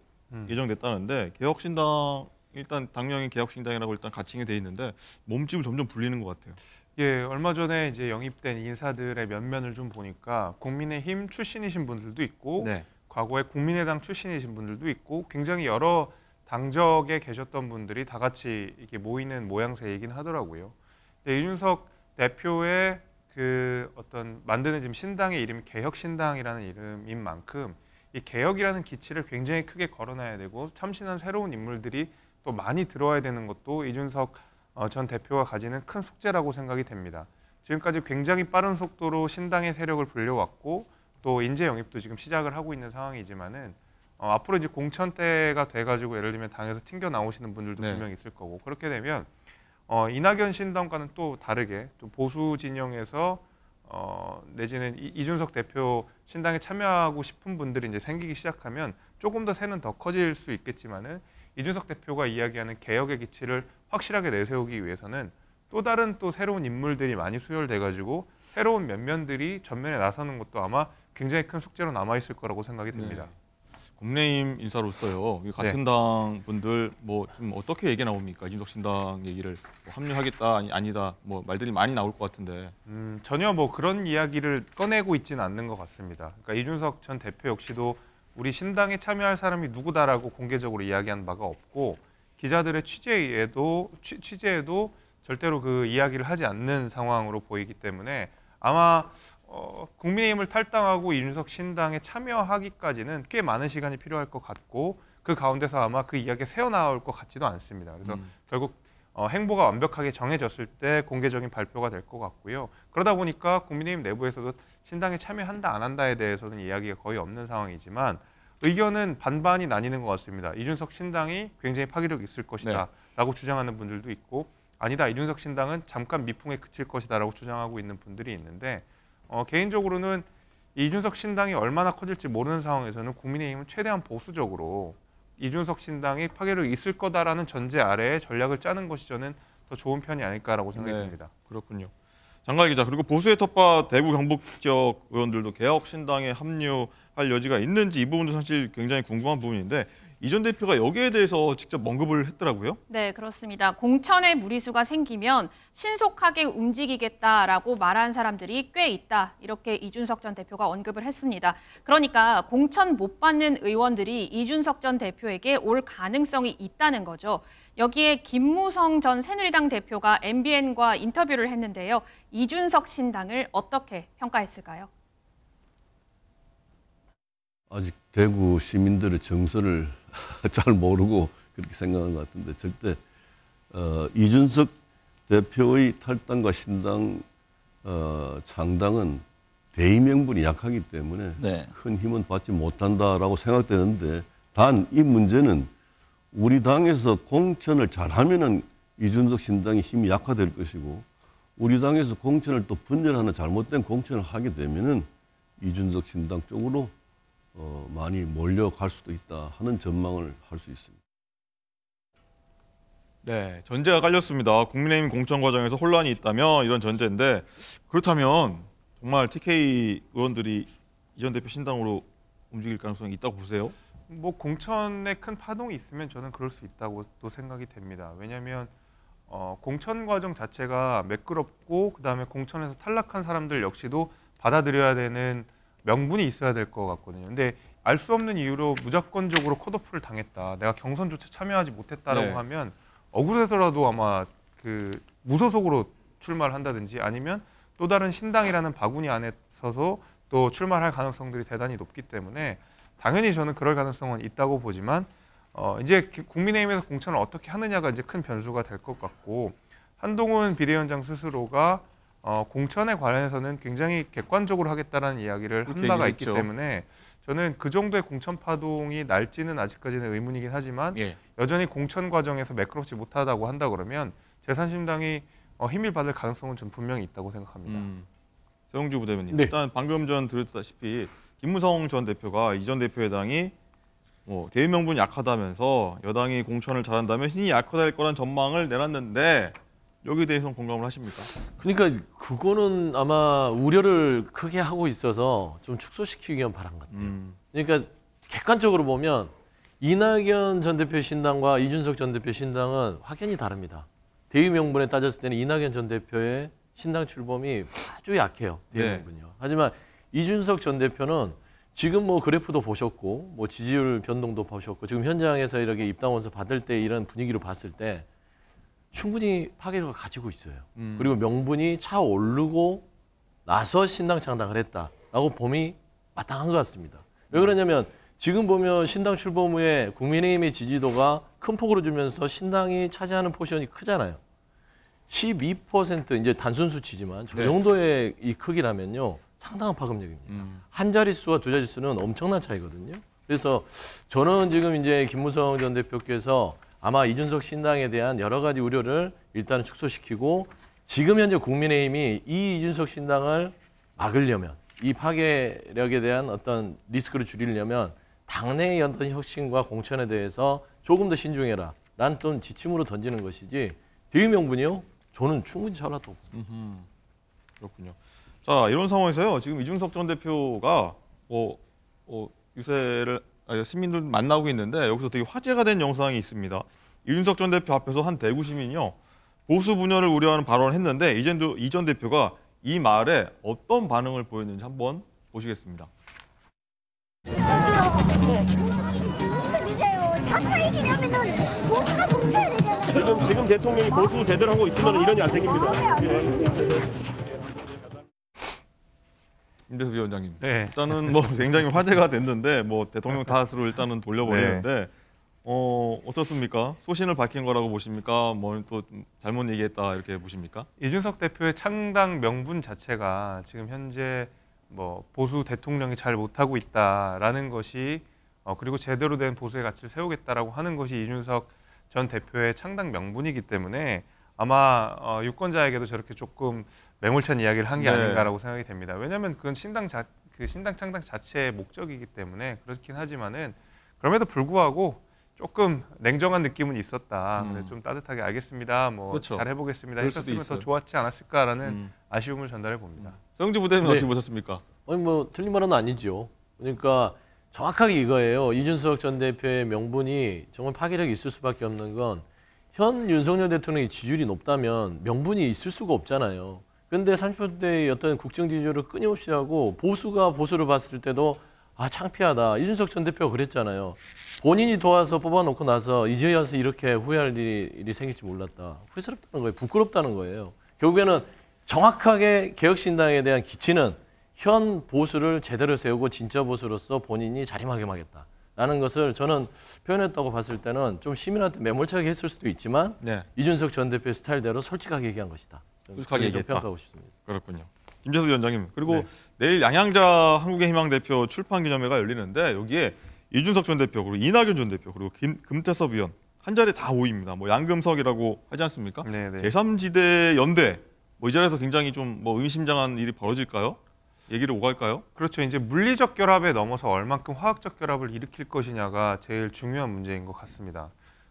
S1: 예정됐다는데 개혁신당 일단 당명이 개혁신당이라고 일단 가칭이 돼 있는데 몸집을 점점 불리는 것 같아요.
S6: 예, 얼마 전에 이제 영입된 인사들의 면면을 좀 보니까 국민의힘 출신이신 분들도 있고 과거에 국민의당 출신이신 분들도 있고 굉장히 여러 당적에 계셨던 분들이 다 같이 이렇게 모이는 모양새이긴 하더라고요. 근데 이준석 대표의 그 어떤 만드는 지금 신당의 이름이 개혁신당이라는 이름인 만큼 이 개혁이라는 기치를 굉장히 크게 걸어놔야 되고 참신한 새로운 인물들이 또 많이 들어와야 되는 것도 이준석 전 대표가 가지는 큰 숙제라고 생각이 됩니다. 지금까지 굉장히 빠른 속도로 신당의 세력을 불려왔고 또 인재 영입도 지금 시작을 하고 있는 상황이지만은 앞으로 이제 공천 때가 돼가지고 예를 들면 당에서 튕겨 나오시는 분들도
S1: 네.
S6: 분명히 있을 거고 그렇게 되면 이낙연 신당과는 또 다르게 또 보수 진영에서 내지는 이준석 대표 신당에 참여하고 싶은 분들이 이제 생기기 시작하면 조금 더 새는 더 커질 수 있겠지만은 이준석 대표가 이야기하는 개혁의 기치를 확실하게 내세우기 위해서는 또 다른 또 새로운 인물들이 많이 수혈돼가지고 새로운 면면들이 전면에 나서는 것도 아마 굉장히 큰 숙제로 남아 있을 거라고 생각이 됩니다.
S1: 네. 국민의힘 인사로서요. 이 같은 당 분들 뭐 좀 어떻게 얘기 나옵니까? 이준석 신당 얘기를 뭐 합류하겠다 아니다 뭐 말들이 많이 나올 것 같은데.
S6: 전혀 뭐 그런 이야기를 꺼내고 있지는 않는 것 같습니다. 그러니까 이준석 전 대표 역시도 우리 신당에 참여할 사람이 누구다라고 공개적으로 이야기한 바가 없고 기자들의 취재에도 절대로 그 이야기를 하지 않는 상황으로 보이기 때문에 아마 국민의힘을 탈당하고 이준석 신당에 참여하기까지는 꽤 많은 시간이 필요할 것 같고 그 가운데서 아마 그 이야기가 새어나올 것 같지도 않습니다. 그래서 결국 행보가 완벽하게 정해졌을 때 공개적인 발표가 될 것 같고요. 그러다 보니까 국민의힘 내부에서도 신당에 참여한다 안 한다에 대해서는 이야기가 거의 없는 상황이지만 의견은 반반이 나뉘는 것 같습니다. 이준석 신당이 굉장히 파괴력이 있을 것이다 라고 주장하는 분들도 있고 아니다 이준석 신당은 잠깐 미풍에 그칠 것이다 라고 주장하고 있는 분들이 있는데 개인적으로는 이준석 신당이 얼마나 커질지 모르는 상황에서는 국민의힘은 최대한 보수적으로 이준석 신당이 파괴력이 있을 거다라는 전제 아래에 전략을 짜는 것이 저는 더 좋은 편이 아닐까라고 생각이 듭니다.
S1: 그렇군요. 장관 기자, 그리고 보수의 텃밭 대구 경북 지역 의원들도 개혁 신당에 합류할 여지가 있는지 이 부분도 사실 굉장히 궁금한 부분인데 이 전 대표가 여기에 대해서 직접 언급을 했더라고요.
S3: 네, 그렇습니다. 공천에 무리수가 생기면 신속하게 움직이겠다라고 말한 사람들이 꽤 있다. 이렇게 이준석 전 대표가 언급을 했습니다. 그러니까 공천 못 받는 의원들이 이준석 전 대표에게 올 가능성이 있다는 거죠. 여기에 김무성 전 새누리당 대표가 MBN과 인터뷰를 했는데요. 이준석 신당을 어떻게 평가했을까요?
S12: 아직 대구 시민들의 정서를 잘 모르고 그렇게 생각하는 것 같은데 절대 이준석 대표의 탈당과 신당 창당은 대의 명분이 약하기 때문에 큰 힘은 받지 못한다라고 생각되는데 단 이 문제는 우리 당에서 공천을 잘하면은 이준석 신당이 힘이 약화될 것이고 우리 당에서 공천을 또 분열하는 잘못된 공천을 하게 되면은 이준석 신당 쪽으로 많이 몰려갈 수도 있다 하는 전망을 할 수 있습니다.
S1: 네, 전제가 깔렸습니다. 국민의힘 공천 과정에서 혼란이 있다면 이런 전제인데 그렇다면 정말 TK 의원들이 이 전 대표 신당으로 움직일 가능성이 있다고 보세요?
S6: 뭐 공천에 큰 파동이 있으면 저는 그럴 수 있다고 또 생각이 됩니다. 왜냐하면 공천 과정 자체가 매끄럽고 그다음에 공천에서 탈락한 사람들 역시도 받아들여야 되는 명분이 있어야 될 것 같거든요. 근데 알 수 없는 이유로 무조건적으로 컷오프를 당했다. 내가 경선조차 참여하지 못했다라고 하면 억울해서라도 아마 그 무소속으로 출마를 한다든지 아니면 또 다른 신당이라는 바구니 안에 서서 또 출마할 가능성들이 대단히 높기 때문에 당연히 저는 그럴 가능성은 있다고 보지만 이제 국민의힘에서 공천을 어떻게 하느냐가 이제 큰 변수가 될 것 같고 한동훈 비대위원장 스스로가 공천에 관해서는 굉장히 객관적으로 하겠다라는 이야기를 한 바가 있기 때문에 저는 그 정도의 공천 파동이 날지는 아직까지는 의문이긴 하지만 여전히 공천 과정에서 매끄럽지 못하다고 한다 그러면 제3신당이 힘을 받을 가능성은 좀 분명히 있다고 생각합니다.
S1: 서영주 부대변인, 일단 방금 전 들었다시피 김무성 전 대표가 이 전 대표 여당이 대의 명분이 약하다면서 여당이 공천을 잘한다면 힘이 약화될 거란 전망을 내놨는데 여기에 대해서는 공감을 하십니까?
S2: 그러니까 그거는 아마 우려를 크게 하고 있어서 좀 축소시키기 위한 바람 같아요. 그러니까 객관적으로 보면 이낙연 전 대표 신당과 이준석 전 대표 신당은 확연히 다릅니다. 대의 명분에 따졌을 때는 이낙연 전 대표의 신당 출범이 아주 약해요. 대의 명분이요. 하지만 이준석 전 대표는 지금 뭐 그래프도 보셨고 뭐 지지율 변동도 보셨고 지금 현장에서 이렇게 입당 원서 받을 때 이런 분위기로 봤을 때 충분히 파괴력을 가지고 있어요. 그리고 명분이 차오르고 나서 신당 창당을 했다라고 봄이 마땅한 것 같습니다. 왜 그러냐면 지금 보면 신당 출범 후에 국민의힘의 지지도가 큰 폭으로 주면서 신당이 차지하는 포션이 크잖아요. 12% 이제 단순 수치지만 저 정도의 이 크기라면요. 상당한 파급력입니다. 한 자릿수와 두 자릿수는 엄청난 차이거든요. 그래서 저는 지금 이제 김무성 전 대표께서 아마 이준석 신당에 대한 여러 가지 우려를 일단 축소시키고 지금 현재 국민의힘이 이 이준석 신당을 막으려면 이 파괴력에 대한 어떤 리스크를 줄이려면 당내의 어떤 혁신과 공천에 대해서 조금 더 신중해라 라는 또 지침으로 던지는 것이지 대의명분이요? 저는 충분히 잘랐다고.
S1: 그렇군요. 자, 이런 상황에서요. 지금 이준석 전 대표가 유세를 시민들 만나고 있는데 여기서 되게 화제가 된 영상이 있습니다. 이준석 전 대표 앞에서 한 대구 시민이요. 보수 분열을 우려하는 발언을 했는데 이 전 대표가 이 말에 어떤 반응을 보였는지 한번 보시겠습니다.
S13: 지금 대통령이 보수 제대로 하고 있으면 이런 안 생깁니다.
S1: 임대수 위원장님, 일단은 뭐 굉장히 화제가 됐는데 뭐 대통령 탓으로 일단은 돌려버리는데 어떻습니까? 소신을 밝힌 거라고 보십니까? 뭐 또 잘못 얘기했다 이렇게 보십니까?
S6: 이준석 대표의 창당 명분 자체가 지금 현재 뭐 보수 대통령이 잘 못하고 있다라는 것이 그리고 제대로 된 보수의 가치를 세우겠다라고 하는 것이 이준석 전 대표의 창당 명분이기 때문에 아마 유권자에게도 저렇게 조금 매몰찬 이야기를 한 게 아닌가라고 생각이 됩니다. 왜냐하면 그건 신당 창당 자체의 목적이기 때문에 그렇긴 하지만은 그럼에도 불구하고 조금 냉정한 느낌은 있었다. 좀 따뜻하게 알겠습니다. 뭐
S1: 그렇죠.
S6: 잘 해보겠습니다. 했었으면 더 좋았지 않았을까라는 아쉬움을 전달해 봅니다.
S1: 정지 부대는 어떻게 보셨습니까?
S2: 아니 뭐 틀린 말은 아니죠. 그러니까 정확하게 이거예요. 이준석 전 대표의 명분이 정말 파괴력이 있을 수밖에 없는 건 현 윤석열 대통령의 지지율이 높다면 명분이 있을 수가 없잖아요. 그런데 30%대의 어떤 국정 지지율을 끊임없이 하고 보수가 보수를 봤을 때도 창피하다. 이준석 전 대표가 그랬잖아요. 본인이 도와서 뽑아놓고 나서 이제 와서 이렇게 후회할 일이 생길지 몰랐다. 후회스럽다는 거예요. 부끄럽다는 거예요. 결국에는 정확하게 개혁신당에 대한 기치는 현 보수를 제대로 세우고 진짜 보수로서 본인이 자리마감하겠다. 라는 것을 저는 표현했다고 봤을 때는 좀 시민한테 매몰차게 했을 수도 있지만 이준석 전 대표의 스타일대로 솔직하게 얘기한 것이다.
S1: 솔직하게 얘기했다.
S2: 평가하고 싶습니다.
S1: 그렇군요. 김재수 위원장님, 그리고 내일 양양자 한국의 희망 대표 출판 기념회가 열리는데 여기에 이준석 전 대표, 그리고 이낙연 전 대표, 그리고 금태섭 의원 한 자리에 다 모입니다. 뭐 양금석이라고 하지 않습니까? 제3지대 연대, 뭐 이 자리에서 굉장히 좀 뭐 의심장한 일이 벌어질까요? 얘기를 오갈까요?
S6: 그렇죠. 이제 물리적 결합에 넘어서 얼만큼 화학적 결합을 일으킬 것이냐가 제일 중요한 문제인 것 같습니다.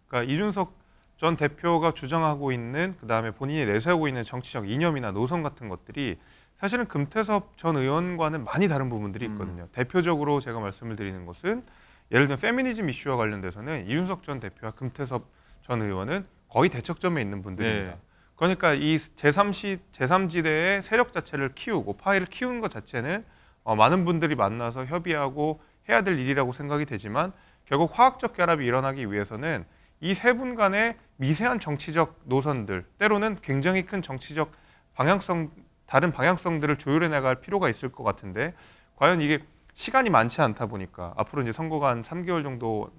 S6: 그러니까 이준석 전 대표가 주장하고 있는 그다음에 본인이 내세우고 있는 정치적 이념이나 노선 같은 것들이 사실은 금태섭 전 의원과는 많이 다른 부분들이 있거든요. 대표적으로 제가 말씀을 드리는 것은 예를 들면 페미니즘 이슈와 관련돼서는 이준석 전 대표와 금태섭 전 의원은 거의 대척점에 있는 분들입니다. 그러니까 이 제3지대의 세력 자체를 키우고 파이를 키우는 것 자체는 많은 분들이 만나서 협의하고 해야 될 일이라고 생각이 되지만 결국 화학적 결합이 일어나기 위해서는 이 세 분 간의 미세한 정치적 노선들, 때로는 굉장히 큰 정치적 다른 방향성들을 조율해 나갈 필요가 있을 것 같은데 과연 이게 시간이 많지 않다 보니까 앞으로 이제 선거가 한 3개월 정도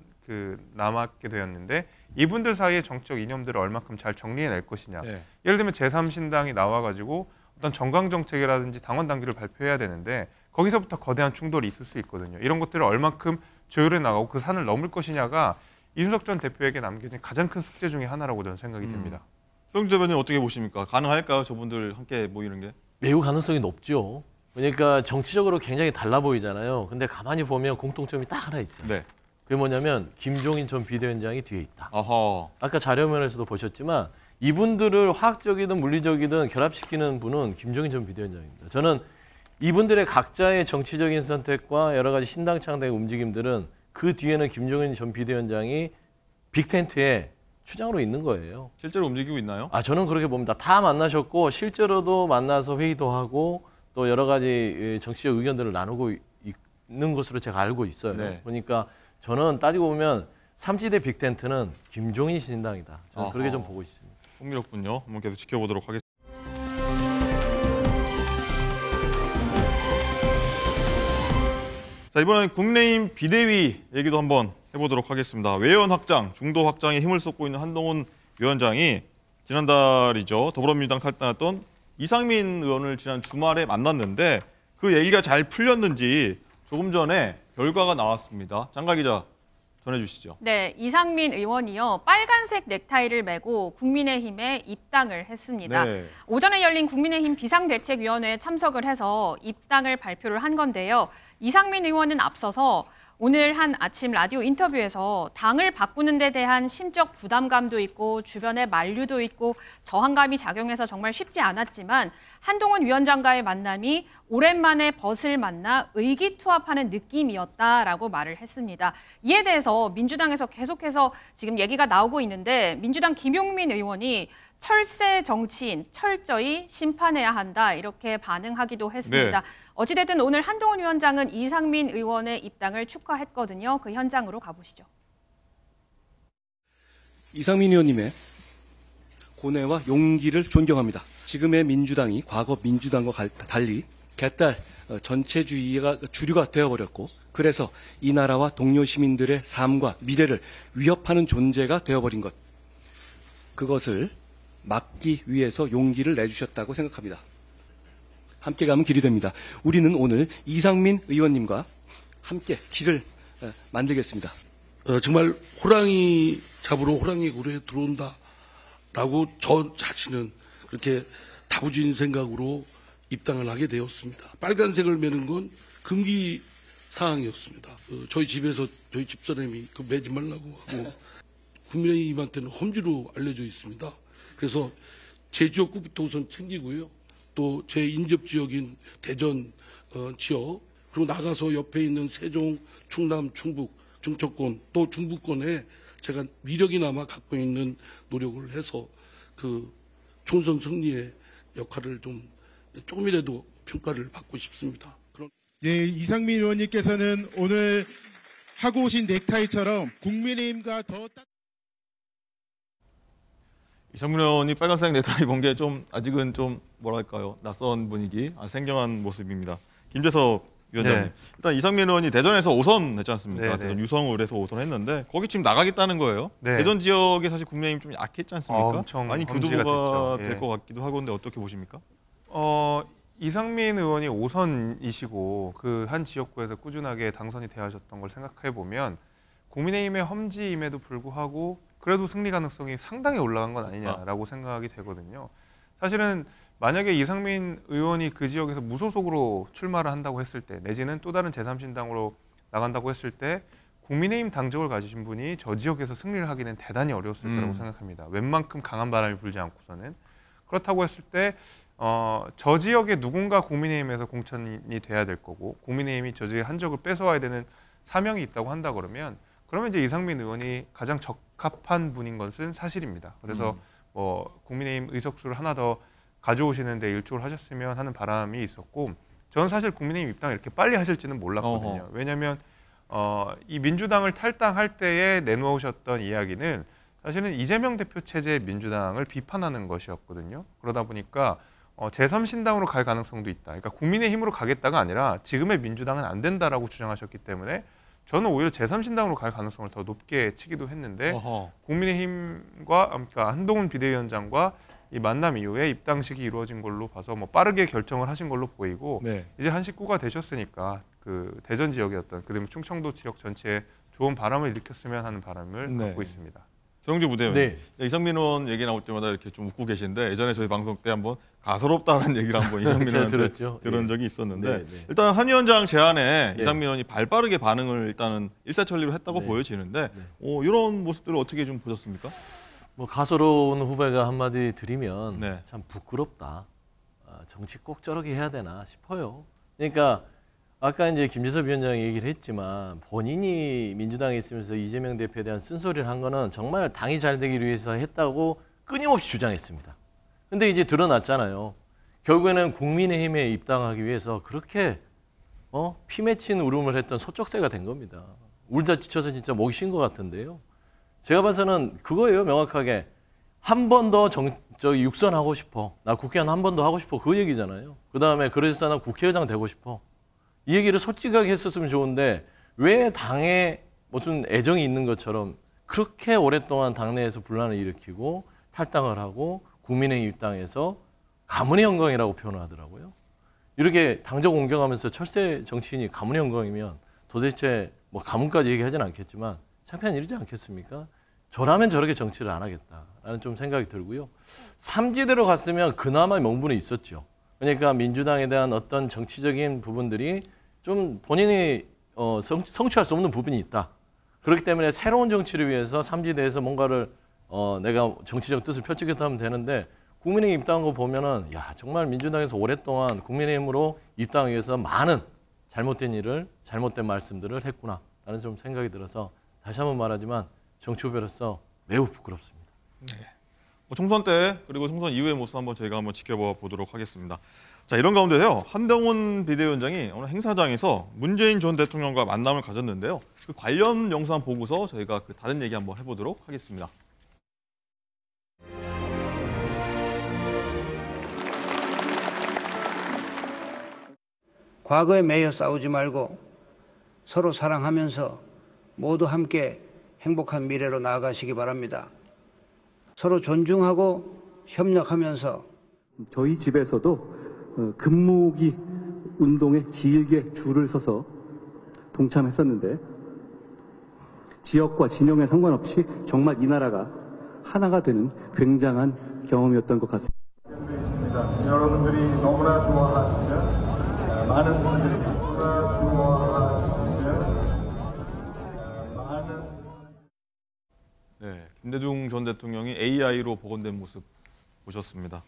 S6: 남았게 되었는데 이분들 사이의 정치적 이념들을 얼마큼 잘 정리해낼 것이냐. 예를 들면 제3신당이 나와가지고 어떤 정강정책이라든지 당원 당규를 발표해야 되는데 거기서부터 거대한 충돌이 있을 수 있거든요. 이런 것들을 얼마큼 조율해 나가고 그 산을 넘을 것이냐가 이준석 전 대표에게 남겨진 가장 큰 숙제 중에 하나라고 저는 생각이 됩니다.
S1: 송 대변인 어떻게 보십니까? 가능할까요? 저분들 함께 모이는 게?
S2: 매우 가능성이 높죠. 그러니까 정치적으로 굉장히 달라 보이잖아요. 근데 가만히 보면 공통점이 딱 하나 있어요. 그게 뭐냐면 김종인 전 비대위원장이 뒤에 있다. 아까 자료면에서도 보셨지만 이분들을 화학적이든 물리적이든 결합시키는 분은 김종인 전 비대위원장입니다. 저는 이분들의 각자의 정치적인 선택과 여러 가지 신당 창당의 움직임들은 그 뒤에는 김종인 전 비대위원장이 빅텐트에 추장으로 있는 거예요.
S1: 실제로 움직이고 있나요?
S2: 저는 그렇게 봅니다. 다 만나셨고 실제로도 만나서 회의도 하고 또 여러 가지 정치적 의견들을 나누고 있는 것으로 제가 알고 있어요. 그러니까 저는 따지고 보면 3지대 빅텐트는 김종인 신당이다. 저는 그렇게 좀 보고 있습니다.
S1: 흥미롭군요. 한번 계속 지켜보도록 하겠습니다. 자, 이번엔 국민의힘 비대위 얘기도 한번 해보도록 하겠습니다. 외연 확장, 중도 확장에 힘을 쏟고 있는 한동훈 위원장이 지난달이죠. 더불어민주당 탈당했던 이상민 의원을 지난 주말에 만났는데 그 얘기가 잘 풀렸는지 조금 전에 결과가 나왔습니다. 장가 기자 전해주시죠.
S3: 네, 이상민 의원이요. 빨간색 넥타이를 메고 국민의힘에 입당을 했습니다.
S1: 네.
S3: 오전에 열린 국민의힘 비상대책위원회에 참석을 해서 입당을 발표를 한 건데요. 이상민 의원은 앞서서 오늘 한 아침 라디오 인터뷰에서 당을 바꾸는 데 대한 심적 부담감도 있고 주변의 만류도 있고 저항감이 작용해서 정말 쉽지 않았지만 한동훈 위원장과의 만남이 오랜만에 벗을 만나 의기투합하는 느낌이었다라고 말을 했습니다. 이에 대해서 민주당에서 계속해서 지금 얘기가 나오고 있는데 민주당 김용민 의원이 철새 정치인 철저히 심판해야 한다 이렇게 반응하기도 했습니다.
S1: 네.
S3: 어찌됐든 오늘 한동훈 위원장은 이상민 의원의 입당을 축하했거든요. 그 현장으로 가보시죠.
S14: 이상민 의원님의 고뇌와 용기를 존경합니다. 지금의 민주당이 과거 민주당과 달리 개딸 전체주의가 주류가 되어버렸고 그래서 이 나라와 동료 시민들의 삶과 미래를 위협하는 존재가 되어버린 것. 그것을 막기 위해서 용기를 내주셨다고 생각합니다. 함께 가면 길이 됩니다. 우리는 오늘 이상민 의원님과 함께 길을 만들겠습니다.
S15: 정말 호랑이 잡으러 호랑이 굴에 들어온다라고 저 자신은 그렇게 다부진 생각으로 입당을 하게 되었습니다. 빨간색을 매는 건 금기 사항이었습니다. 저희 집에서 저희 집사람이 그 매지 말라고 하고 국민의힘한테는 험지로 알려져 있습니다. 그래서 제 지역구부터 우선 챙기고요. 또 제 인접 지역인 대전 지역 그리고 나가서 옆에 있는 세종, 충남, 충북, 중천권 또 중부권에 제가 미력이나마 갖고 있는 노력을 해서 그 총선 승리의 역할을 좀 조금이라도 평가를 받고 싶습니다.
S16: 예, 이상민 의원님께서는 오늘 하고 오신 넥타이처럼 국민의힘과 더
S1: 이상민 의원이 빨간색 넥타이 본 게 좀 아직은 좀 뭐랄까요 낯선 분위기, 생경한 모습입니다. 김재석 위원장님,
S6: 네.
S1: 일단 이상민 의원이 대전에서 5선 했지 않습니까?
S6: 네,
S1: 대전
S6: 네.
S1: 유성을에서 5선 했는데 거기 지금 나가겠다는 거예요.
S6: 네.
S1: 대전 지역에 사실 국민의힘 좀 약했지 않습니까?
S6: 엄청
S1: 많이
S6: 험지가
S1: 교두보가
S6: 됐죠.
S1: 될
S6: 예.
S1: 것 같기도 하고 근데 어떻게 보십니까?
S6: 이상민 의원이 5선이시고 그 한 지역구에서 꾸준하게 당선이 되어하셨던 걸 생각해 보면 국민의힘의 험지임에도 불구하고 그래도 승리 가능성이 상당히 올라간 건 아니냐라고 생각이 되거든요. 사실은 만약에 이상민 의원이 그 지역에서 무소속으로 출마를 한다고 했을 때 내지는 또 다른 제3신당으로 나간다고 했을 때 국민의힘 당적을 가지신 분이 저 지역에서 승리를 하기는 대단히 어려웠을 거라고 생각합니다. 웬만큼 강한 바람이 불지 않고서는. 그렇다고 했을 때 저 지역에 누군가 국민의힘에서 공천이 돼야 될 거고 국민의힘이 저 지역의 한 적을 뺏어와야 되는 사명이 있다고 한다 그러면 이제 이상민 의원이 가장 적합한 분인 것은 사실입니다. 그래서 국민의힘 의석수를 하나 더 가져오시는 데 일조를 하셨으면 하는 바람이 있었고 저는 사실 국민의힘 입당을 이렇게 빨리 하실지는 몰랐거든요. 왜냐하면 이 민주당을 탈당할 때에 내놓으셨던 이야기는 사실은 이재명 대표 체제의 민주당을 비판하는 것이었거든요. 그러다 보니까 제3신당으로 갈 가능성도 있다. 그러니까 국민의힘으로 가겠다가 아니라 지금의 민주당은 안 된다라고 주장하셨기 때문에 저는 오히려 제3신당으로 갈 가능성을 더 높게 치기도 했는데 국민의힘과 그러니까 한동훈 비대위원장과 이 만남 이후에 입당식이 이루어진 걸로 봐서 빠르게 결정을 하신 걸로 보이고 이제 한 식구가 되셨으니까 그 대전 지역의 그다음에 충청도 지역 전체에 좋은 바람을 일으켰으면 하는 바람을 갖고 있습니다.
S1: 정영주 부대변인, 이상민 의원 얘기 나올 때마다 이렇게 좀 웃고 계신데 예전에 저희 방송 때 한번 가소롭다는 얘기를 한번 이상민 의원한테 들은 적이 있었는데 일단 한 위원장 제안에 이상민 의원이 발빠르게 반응을 일단은 일사천리로 했다고 보여지는데 이런 모습들을 어떻게 좀 보셨습니까?
S2: 가소로운 후배가 한마디 드리면 참 부끄럽다. 정치 꼭 저렇게 해야 되나 싶어요. 그러니까 아까 이제 김재섭 위원장이 얘기를 했지만 본인이 민주당에 있으면서 이재명 대표에 대한 쓴소리를 한 거는 정말 당이 잘 되기 위해서 했다고 끊임없이 주장했습니다. 근데 이제 드러났잖아요. 결국에는 국민의힘에 입당하기 위해서 그렇게 피 맺힌 울음을 했던 소쩍새가 된 겁니다. 울다 지쳐서 진짜 목이 쉰 것 같은데요. 제가 봐서는 그거예요, 명확하게. 한 번 더 육선하고 싶어. 나 국회의원 한 번 더 하고 싶어. 그 얘기잖아요. 그다음에 그래서 난 국회의장 되고 싶어. 이 얘기를 솔직하게 했었으면 좋은데 왜 당에 무슨 애정이 있는 것처럼 그렇게 오랫동안 당내에서 분란을 일으키고 탈당을 하고 국민의힘 입당해서 가문의 영광이라고 표현을 하더라고요. 이렇게 당적 옮겨가면서 철새 정치인이 가문의 영광이면 도대체 뭐 가문까지 얘기하지는 않겠지만 창피한 일이지 않겠습니까? 저라면 저렇게 정치를 안 하겠다라는 좀 생각이 들고요. 삼지대로 갔으면 그나마 명분이 있었죠. 그러니까 민주당에 대한 어떤 정치적인 부분들이 좀 본인이 성취할 수 없는 부분이 있다. 그렇기 때문에 새로운 정치를 위해서 삼지대에서 뭔가를 내가 정치적 뜻을 펼치겠다 하면 되는데 국민의힘 입당한 거 보면은 야 정말 민주당에서 오랫동안 국민의힘으로 입당하기 위해서 많은 잘못된 일을 잘못된 말씀들을 했구나라는 좀 생각이 들어서 다시 한번 말하지만 정치 후배로서 매우 부끄럽습니다.
S1: 네. 총선 때 그리고 총선 이후의 모습 한번 저희가 한번 지켜봐 보도록 하겠습니다. 자 이런 가운데요 한동훈 비대위원장이 오늘 행사장에서 문재인 전 대통령과 만남을 가졌는데요. 그 관련 영상 보고서 저희가 그 다른 얘기 한번 해보도록 하겠습니다.
S17: 과거에 매여 싸우지 말고 서로 사랑하면서 모두 함께 행복한 미래로 나아가시기 바랍니다. 서로 존중하고 협력하면서
S14: 저희 집에서도 금모으기 운동에 길게 줄을 서서 동참했었는데 지역과 진영에 상관없이 정말 이 나라가 하나가 되는 굉장한 경험이었던 것 같습니다.
S18: 여러분들이 너무나 좋아하시는 많은 분들이 너무나 좋아하시는 많은
S1: 네, 김대중 전 대통령이 AI로 복원된 모습 보셨습니다.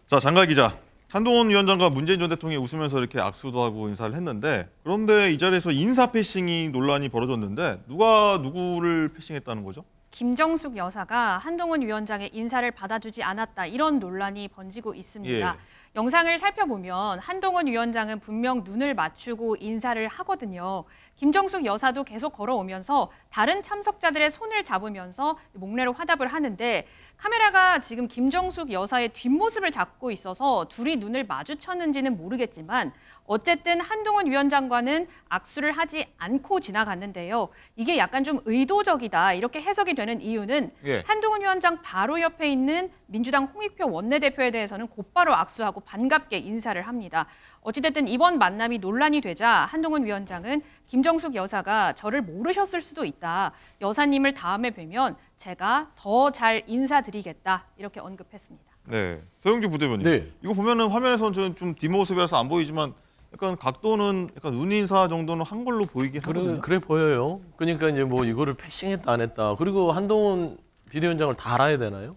S1: 자, 장갈 기자. 한동훈 위원장과 문재인 전 대통령이 웃으면서 이렇게 악수도 하고 인사를 했는데 그런데 이 자리에서 인사 패싱이 논란이 벌어졌는데 누가 누구를 패싱했다는 거죠?
S3: 김정숙 여사가 한동훈 위원장의 인사를 받아주지 않았다 이런 논란이 번지고 있습니다.
S1: 예.
S3: 영상을 살펴보면 한동훈 위원장은 분명 눈을 맞추고 인사를 하거든요. 김정숙 여사도 계속 걸어오면서 다른 참석자들의 손을 잡으면서 목례로 화답을 하는데 카메라가 지금 김정숙 여사의 뒷모습을 잡고 있어서 둘이 눈을 마주쳤는지는 모르겠지만 어쨌든 한동훈 위원장과는 악수를 하지 않고 지나갔는데요. 이게 약간 좀 의도적이다 이렇게 해석이 되는 이유는 한동훈 위원장 바로 옆에 있는 민주당 홍익표 원내대표에 대해서는 곧바로 악수하고 반갑게 인사를 합니다. 어찌됐든 이번 만남이 논란이 되자 한동훈 위원장은 김정숙 여사가 저를 모르셨을 수도 있다. 여사님을 다음에 뵈면 제가 더 잘 인사드리겠다 이렇게 언급했습니다.
S1: 네, 서영주 부대변인.
S2: 네.
S1: 이거 보면은 화면에서는 저는 좀 뒷모습이라서 안 보이지만 약간 각도는 약간 눈 인사 정도는 한 걸로 보이긴 하거든요.
S2: 그래 보여요. 그러니까 이제 뭐 이거를 패싱했다 안 했다. 그리고 한동훈 비대위원장을 다 알아야 되나요?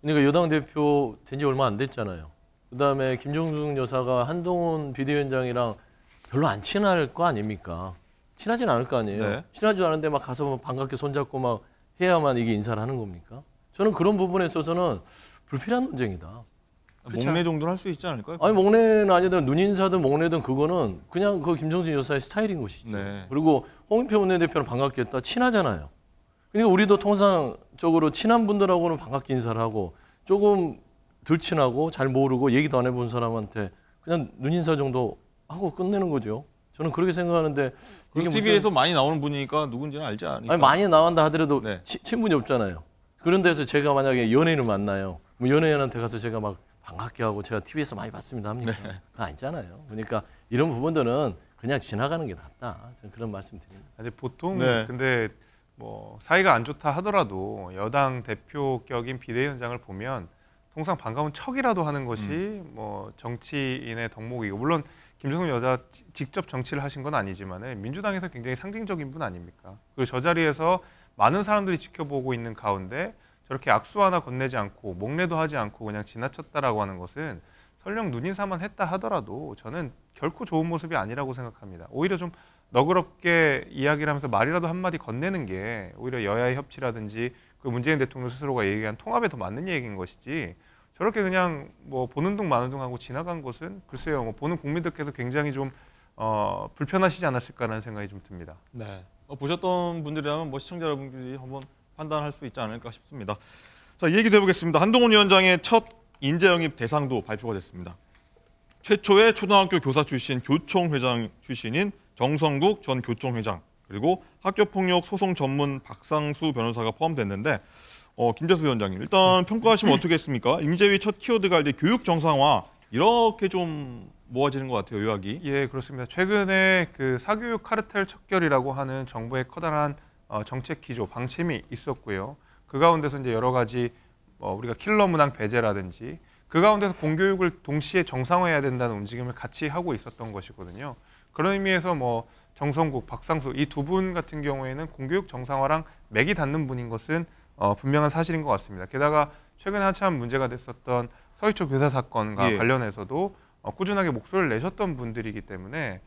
S2: 그러니까 여당 대표 된 지 얼마 안 됐잖아요. 그다음에 김정숙 여사가 한동훈 비대위원장이랑 별로 안 친할 거 아닙니까? 친하진 않을 거 아니에요.
S1: 네.
S2: 친하지도 않은데 막 가서 뭐 반갑게 손잡고 막 해야만 이게 인사를 하는 겁니까? 저는 그런 부분에 있어서는 불필요한 논쟁이다.
S1: 목례 정도는 할 수 있지 않을까요?
S2: 아니 목례는 아니든 눈인사든 목례든 그거는 그냥 그 김정숙 여사의 스타일인 것이죠.
S1: 네.
S2: 그리고 홍익표 원내대표는 반갑게 했다. 친하잖아요. 그러니까 우리도 통상적으로 친한 분들하고는 반갑게 인사를 하고 조금 덜 친하고 잘 모르고 얘기도 안 해본 사람한테 그냥 눈인사 정도 하고 끝내는 거죠. 저는 그렇게 생각하는데
S1: 이게 TV에서 많이 나오는 분이니까 누군지는 알지 않으니까.
S2: 아니 많이 나온다 하더라도
S1: 네.
S2: 친분이 없잖아요. 그런 데서 제가 만약에 연예인을 만나요. 뭐 연예인한테 가서 제가 막 반갑게 하고 제가 TV에서 많이 봤습니다 합니까?
S1: 네.
S2: 그거 아니잖아요. 그러니까 이런 부분들은 그냥 지나가는 게 낫다. 저는 그런 말씀 드립니다.
S6: 아니, 보통
S1: 네.
S6: 근데 뭐 사이가 안 좋다 하더라도 여당 대표격인 비대위원장을 보면 통상 반가운 척이라도 하는 것이 뭐 정치인의 덕목이고 물론 김정숙 여사 직접 정치를 하신 건 아니지만 민주당에서 굉장히 상징적인 분 아닙니까? 그리고 저 자리에서 많은 사람들이 지켜보고 있는 가운데 저렇게 악수 하나 건네지 않고 목례도 하지 않고 그냥 지나쳤다라고 하는 것은 설령 눈인사만 했다 하더라도 저는 결코 좋은 모습이 아니라고 생각합니다. 오히려 좀 너그럽게 이야기를 하면서 말이라도 한마디 건네는 게 오히려 여야의 협치라든지 그 문재인 대통령 스스로가 얘기한 통합에 더 맞는 얘기인 것이지 저렇게 그냥 뭐 보는 둥 마는 둥 하고 지나간 것은 글쎄요 뭐 보는 국민들께서 굉장히 좀 불편하시지 않았을까라는 생각이 좀 듭니다.
S1: 네. 보셨던 분들이라면 뭐 시청자 여러분들이 한번 판단할 수 있지 않을까 싶습니다. 자, 이 얘기도 해보겠습니다. 한동훈 위원장의 첫 인재 영입 대상도 발표가 됐습니다. 최초의 초등학교 교사 출신 교총회장 출신인 정성국 전 교총회장 그리고 학교폭력 소송 전문 박상수 변호사가 포함됐는데 김재수 위원장님 일단 평가하시면 어떻게 했습니까? 인재위 첫 키워드가 이제 교육 정상화 이렇게 좀 모아지는 것 같아요, 요약이.
S6: 예, 그렇습니다. 최근에 그 사교육 카르텔 척결이라고 하는 정부의 커다란 정책 기조, 방침이 있었고요. 그 가운데서 이제 여러 가지 우리가 킬러 문항 배제라든지 그 가운데서 공교육을 동시에 정상화해야 된다는 움직임을 같이 하고 있었던 것이거든요. 그런 의미에서 뭐 정성국, 박상수 이 두 분 같은 경우에는 공교육 정상화랑 맥이 닿는 분인 것은 분명한 사실인 것 같습니다. 게다가 최근에 한참 문제가 됐었던 서희초 교사 사건과 관련해서도 꾸준하게 목소리를 내셨던 분들이기 때문에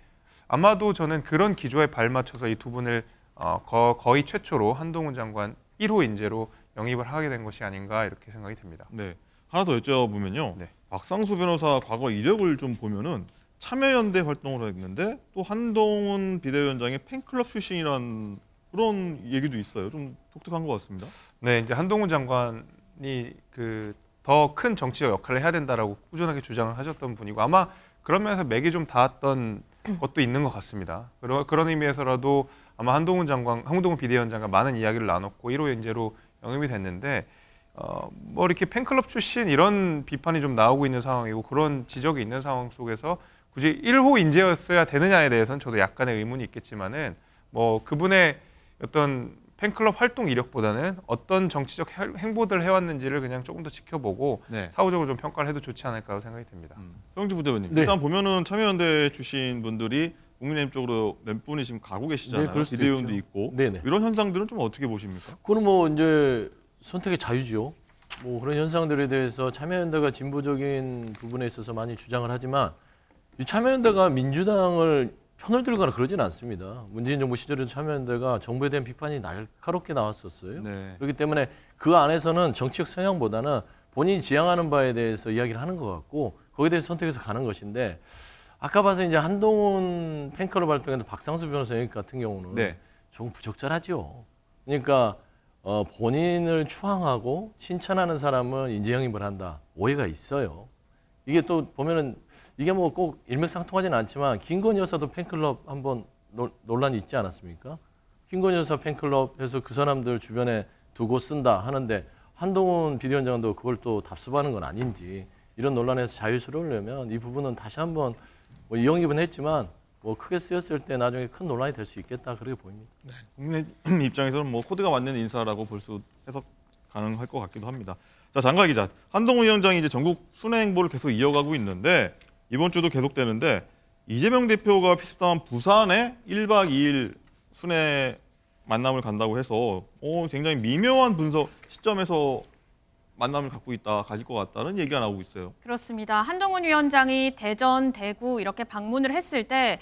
S6: 아마도 저는 그런 기조에 발맞춰서 이 두 분을 거의 최초로 한동훈 장관 1호 인재로 영입을 하게 된 것이 아닌가 이렇게 생각이 됩니다.
S1: 네, 하나 더 여쭤보면요. 박상수 변호사 과거 이력을 좀 보면은 참여연대 활동을 했는데 또 한동훈 비대위원장의 팬클럽 출신이란 그런 얘기도 있어요. 좀 독특한 것 같습니다.
S6: 네, 이제 한동훈 장관이 그 더 큰 정치적 역할을 해야 된다라고 꾸준하게 주장을 하셨던 분이고 아마 그런 면에서 맥이 좀 닿았던 것도 있는 것 같습니다. 그런 의미에서라도 아마 한동훈 비대위원장과 많은 이야기를 나눴고 1호 인재로 영입이 됐는데 뭐 이렇게 팬클럽 출신 이런 비판이 좀 나오고 있는 상황이고 그런 지적이 있는 상황 속에서 굳이 1호 인재였어야 되느냐에 대해서는 저도 약간의 의문이 있겠지만은 뭐 그분의 어떤 팬클럽 활동 이력보다는 어떤 정치적 행보들을 해왔는지를 그냥 조금 더 지켜보고 사후적으로 좀 평가를 해도 좋지 않을까 생각이 듭니다.
S1: 서영주 부대변인, 일단 보면은 참여연대 출신 분들이 국민의힘 쪽으로 몇 분이 지금 가고 계시잖아요. 비대위원도 있고 이런 현상들은 좀 어떻게 보십니까?
S2: 그건 뭐 이제 선택의 자유죠. 뭐 그런 현상들에 대해서 참여연대가 진보적인 부분에 있어서 많이 주장을 하지만 이 참여연대가 민주당을 편을 들거나 그러진 않습니다. 문재인 정부 시절에도 참여연대가 정부에 대한 비판이 날카롭게 나왔었어요. 그렇기 때문에 그 안에서는 정치적 성향보다는 본인이 지향하는 바에 대해서 이야기를 하는 것 같고 거기에 대해서 선택해서 가는 것인데 아까 봐서 이제 한동훈 팬클럽 활동했던 박상수 변호사 같은 경우는 조금 부적절하죠. 그러니까 본인을 추앙하고 칭찬하는 사람은 인재 영입을 한다. 오해가 있어요. 이게 또 보면은 이게 뭐 꼭 일맥상통하지는 않지만 김건희 여사도 팬클럽 한번 논란이 있지 않았습니까? 김건희 여사 팬클럽에서 그 사람들 주변에 두고 쓴다 하는데 한동훈 비대위원장도 그걸 또 답습하는 건 아닌지 이런 논란에서 자유스러우려면 이 부분은 다시 한번 뭐 이영입은 했지만 뭐 크게 쓰였을 때 나중에 큰 논란이 될 수 있겠다 그렇게 보입니다.
S1: 국민의힘 입장에서는 뭐 코드가 맞는 인사라고 볼 수 해석 가능할 것 같기도 합니다. 자, 장관 기자, 한동훈 위원장이 이제 전국 순회 행보를 계속 이어가고 있는데 이번 주도 계속되는데 이재명 대표가 피습당한 부산에 1박 2일 순회 만남을 간다고 해서 굉장히 미묘한 분석 시점에서 만남을 가질 것 같다는 얘기가 나오고 있어요.
S3: 그렇습니다. 한동훈 위원장이 대전, 대구 이렇게 방문을 했을 때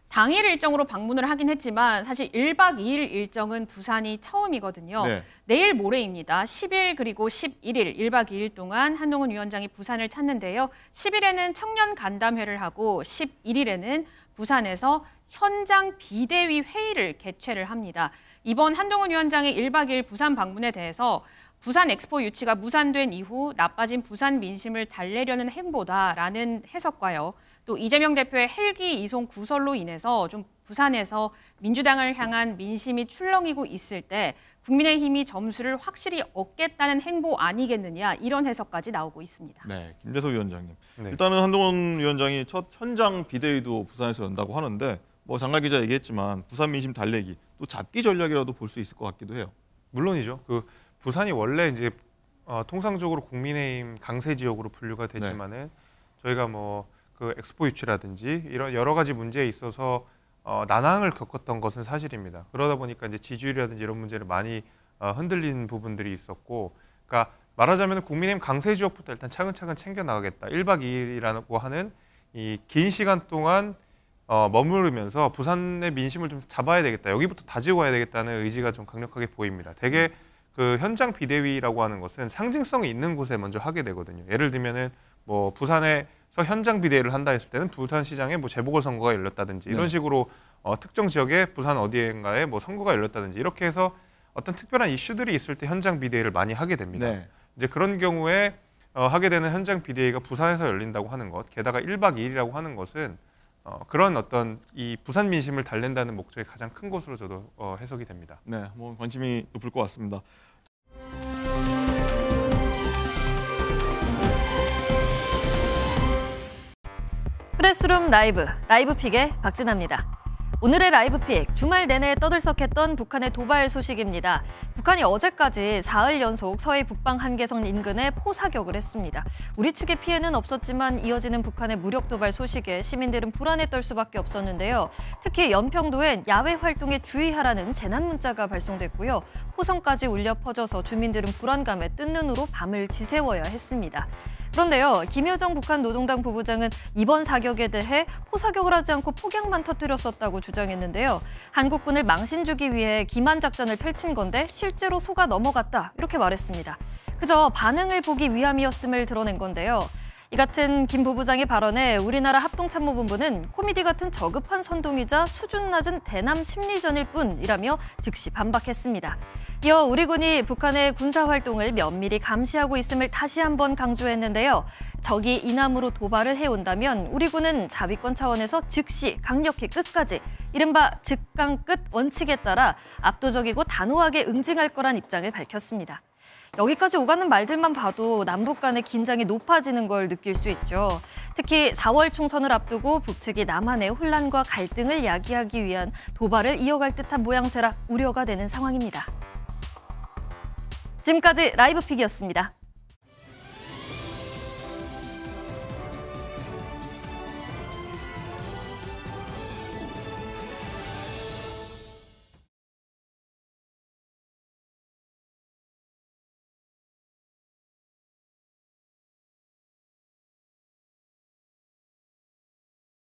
S3: 당일 일정으로 방문을 하긴 했지만 사실 1박 2일 일정은 부산이 처음이거든요. 내일 모레입니다. 10일 그리고 11일 1박 2일 동안 한동훈 위원장이 부산을 찾는데요. 10일에는 청년 간담회를 하고 11일에는 부산에서 현장 비대위 회의를 개최를 합니다. 이번 한동훈 위원장의 1박 2일 부산 방문에 대해서 부산 엑스포 유치가 무산된 이후 나빠진 부산 민심을 달래려는 행보다라는 해석과요. 또 이재명 대표의 헬기 이송 구설로 인해서 좀 부산에서 민주당을 향한 민심이 출렁이고 있을 때 국민의힘이 점수를 확실히 얻겠다는 행보 아니겠느냐 이런 해석까지 나오고 있습니다.
S1: 네, 김재석 위원장님. 일단은 한동훈 위원장이 첫 현장 비대위도 부산에서 연다고 하는데 뭐 장관 기자 얘기했지만 부산 민심 달래기 또 잡기 전략이라도 볼 수 있을 것 같기도 해요.
S6: 물론이죠. 그 부산이 원래 이제 통상적으로 국민의힘 강세 지역으로 분류가 되지만은 저희가 뭐 그 엑스포 유치라든지 이런 여러 가지 문제에 있어서 난항을 겪었던 것은 사실입니다. 그러다 보니까 이제 지지율이라든지 이런 문제를 많이 흔들린 부분들이 있었고, 그러니까 말하자면 국민의힘 강세 지역부터 일단 차근차근 챙겨 나가겠다. 1박 2일이라고 하는 이 긴 시간 동안 머무르면서 부산의 민심을 좀 잡아야 되겠다. 여기부터 다지고 가야 되겠다는 의지가 좀 강력하게 보입니다. 되게 그 현장 비대위라고 하는 것은 상징성이 있는 곳에 먼저 하게 되거든요. 예를 들면은 뭐 부산에서 현장 비대위를 한다 했을 때는 부산시장에 뭐 재보궐선거가 열렸다든지 이런 식으로 특정 지역에 부산 어디인가에 뭐 선거가 열렸다든지 이렇게 해서 어떤 특별한 이슈들이 있을 때 현장 비대위를 많이 하게 됩니다. 이제 그런 경우에 하게 되는 현장 비대위가 부산에서 열린다고 하는 것, 게다가 1박 2일이라고 하는 것은 그런 어떤 이 부산 민심을 달랜다는 목적이 가장 큰 것으로 저도 해석이 됩니다.
S1: 네, 뭐 관심이 높을 것 같습니다.
S19: 프레스룸 라이브픽의 박진아입니다. 오늘의 라이브픽, 주말 내내 떠들썩했던 북한의 도발 소식입니다. 북한이 어제까지 4일 연속 서해 북방 한계선 인근에 포사격을 했습니다. 우리 측의 피해는 없었지만 이어지는 북한의 무력 도발 소식에 시민들은 불안에 떨 수밖에 없었는데요. 특히 연평도엔 야외 활동에 주의하라는 재난 문자가 발송됐고요. 호성까지 울려 퍼져서 주민들은 불안감에 뜬 눈으로 밤을 지새워야 했습니다. 그런데요, 김여정 북한 노동당 부부장은 이번 사격에 대해 포사격을 하지 않고 폭약만 터뜨렸었다고 주장했는데요. 한국군을 망신 주기 위해 기만 작전을 펼친 건데 실제로 속아 넘어갔다, 이렇게 말했습니다. 그저 반응을 보기 위함이었음을 드러낸 건데요. 이 같은 김 부부장의 발언에 우리나라 합동참모본부는 코미디 같은 저급한 선동이자 수준 낮은 대남 심리전일 뿐이라며 즉시 반박했습니다. 이어 우리 군이 북한의 군사활동을 면밀히 감시하고 있음을 다시 한번 강조했는데요. 적이 이남으로 도발을 해온다면 우리 군은 자위권 차원에서 즉시 강력히 끝까지 이른바 즉강 끝 원칙에 따라 압도적이고 단호하게 응징할 거란 입장을 밝혔습니다. 여기까지 오가는 말들만 봐도 남북 간의 긴장이 높아지는 걸 느낄 수 있죠. 특히 4월 총선을 앞두고 북측이 남한의 혼란과 갈등을 야기하기 위한 도발을 이어갈 듯한 모양새라 우려가 되는 상황입니다. 지금까지 라이브픽이었습니다.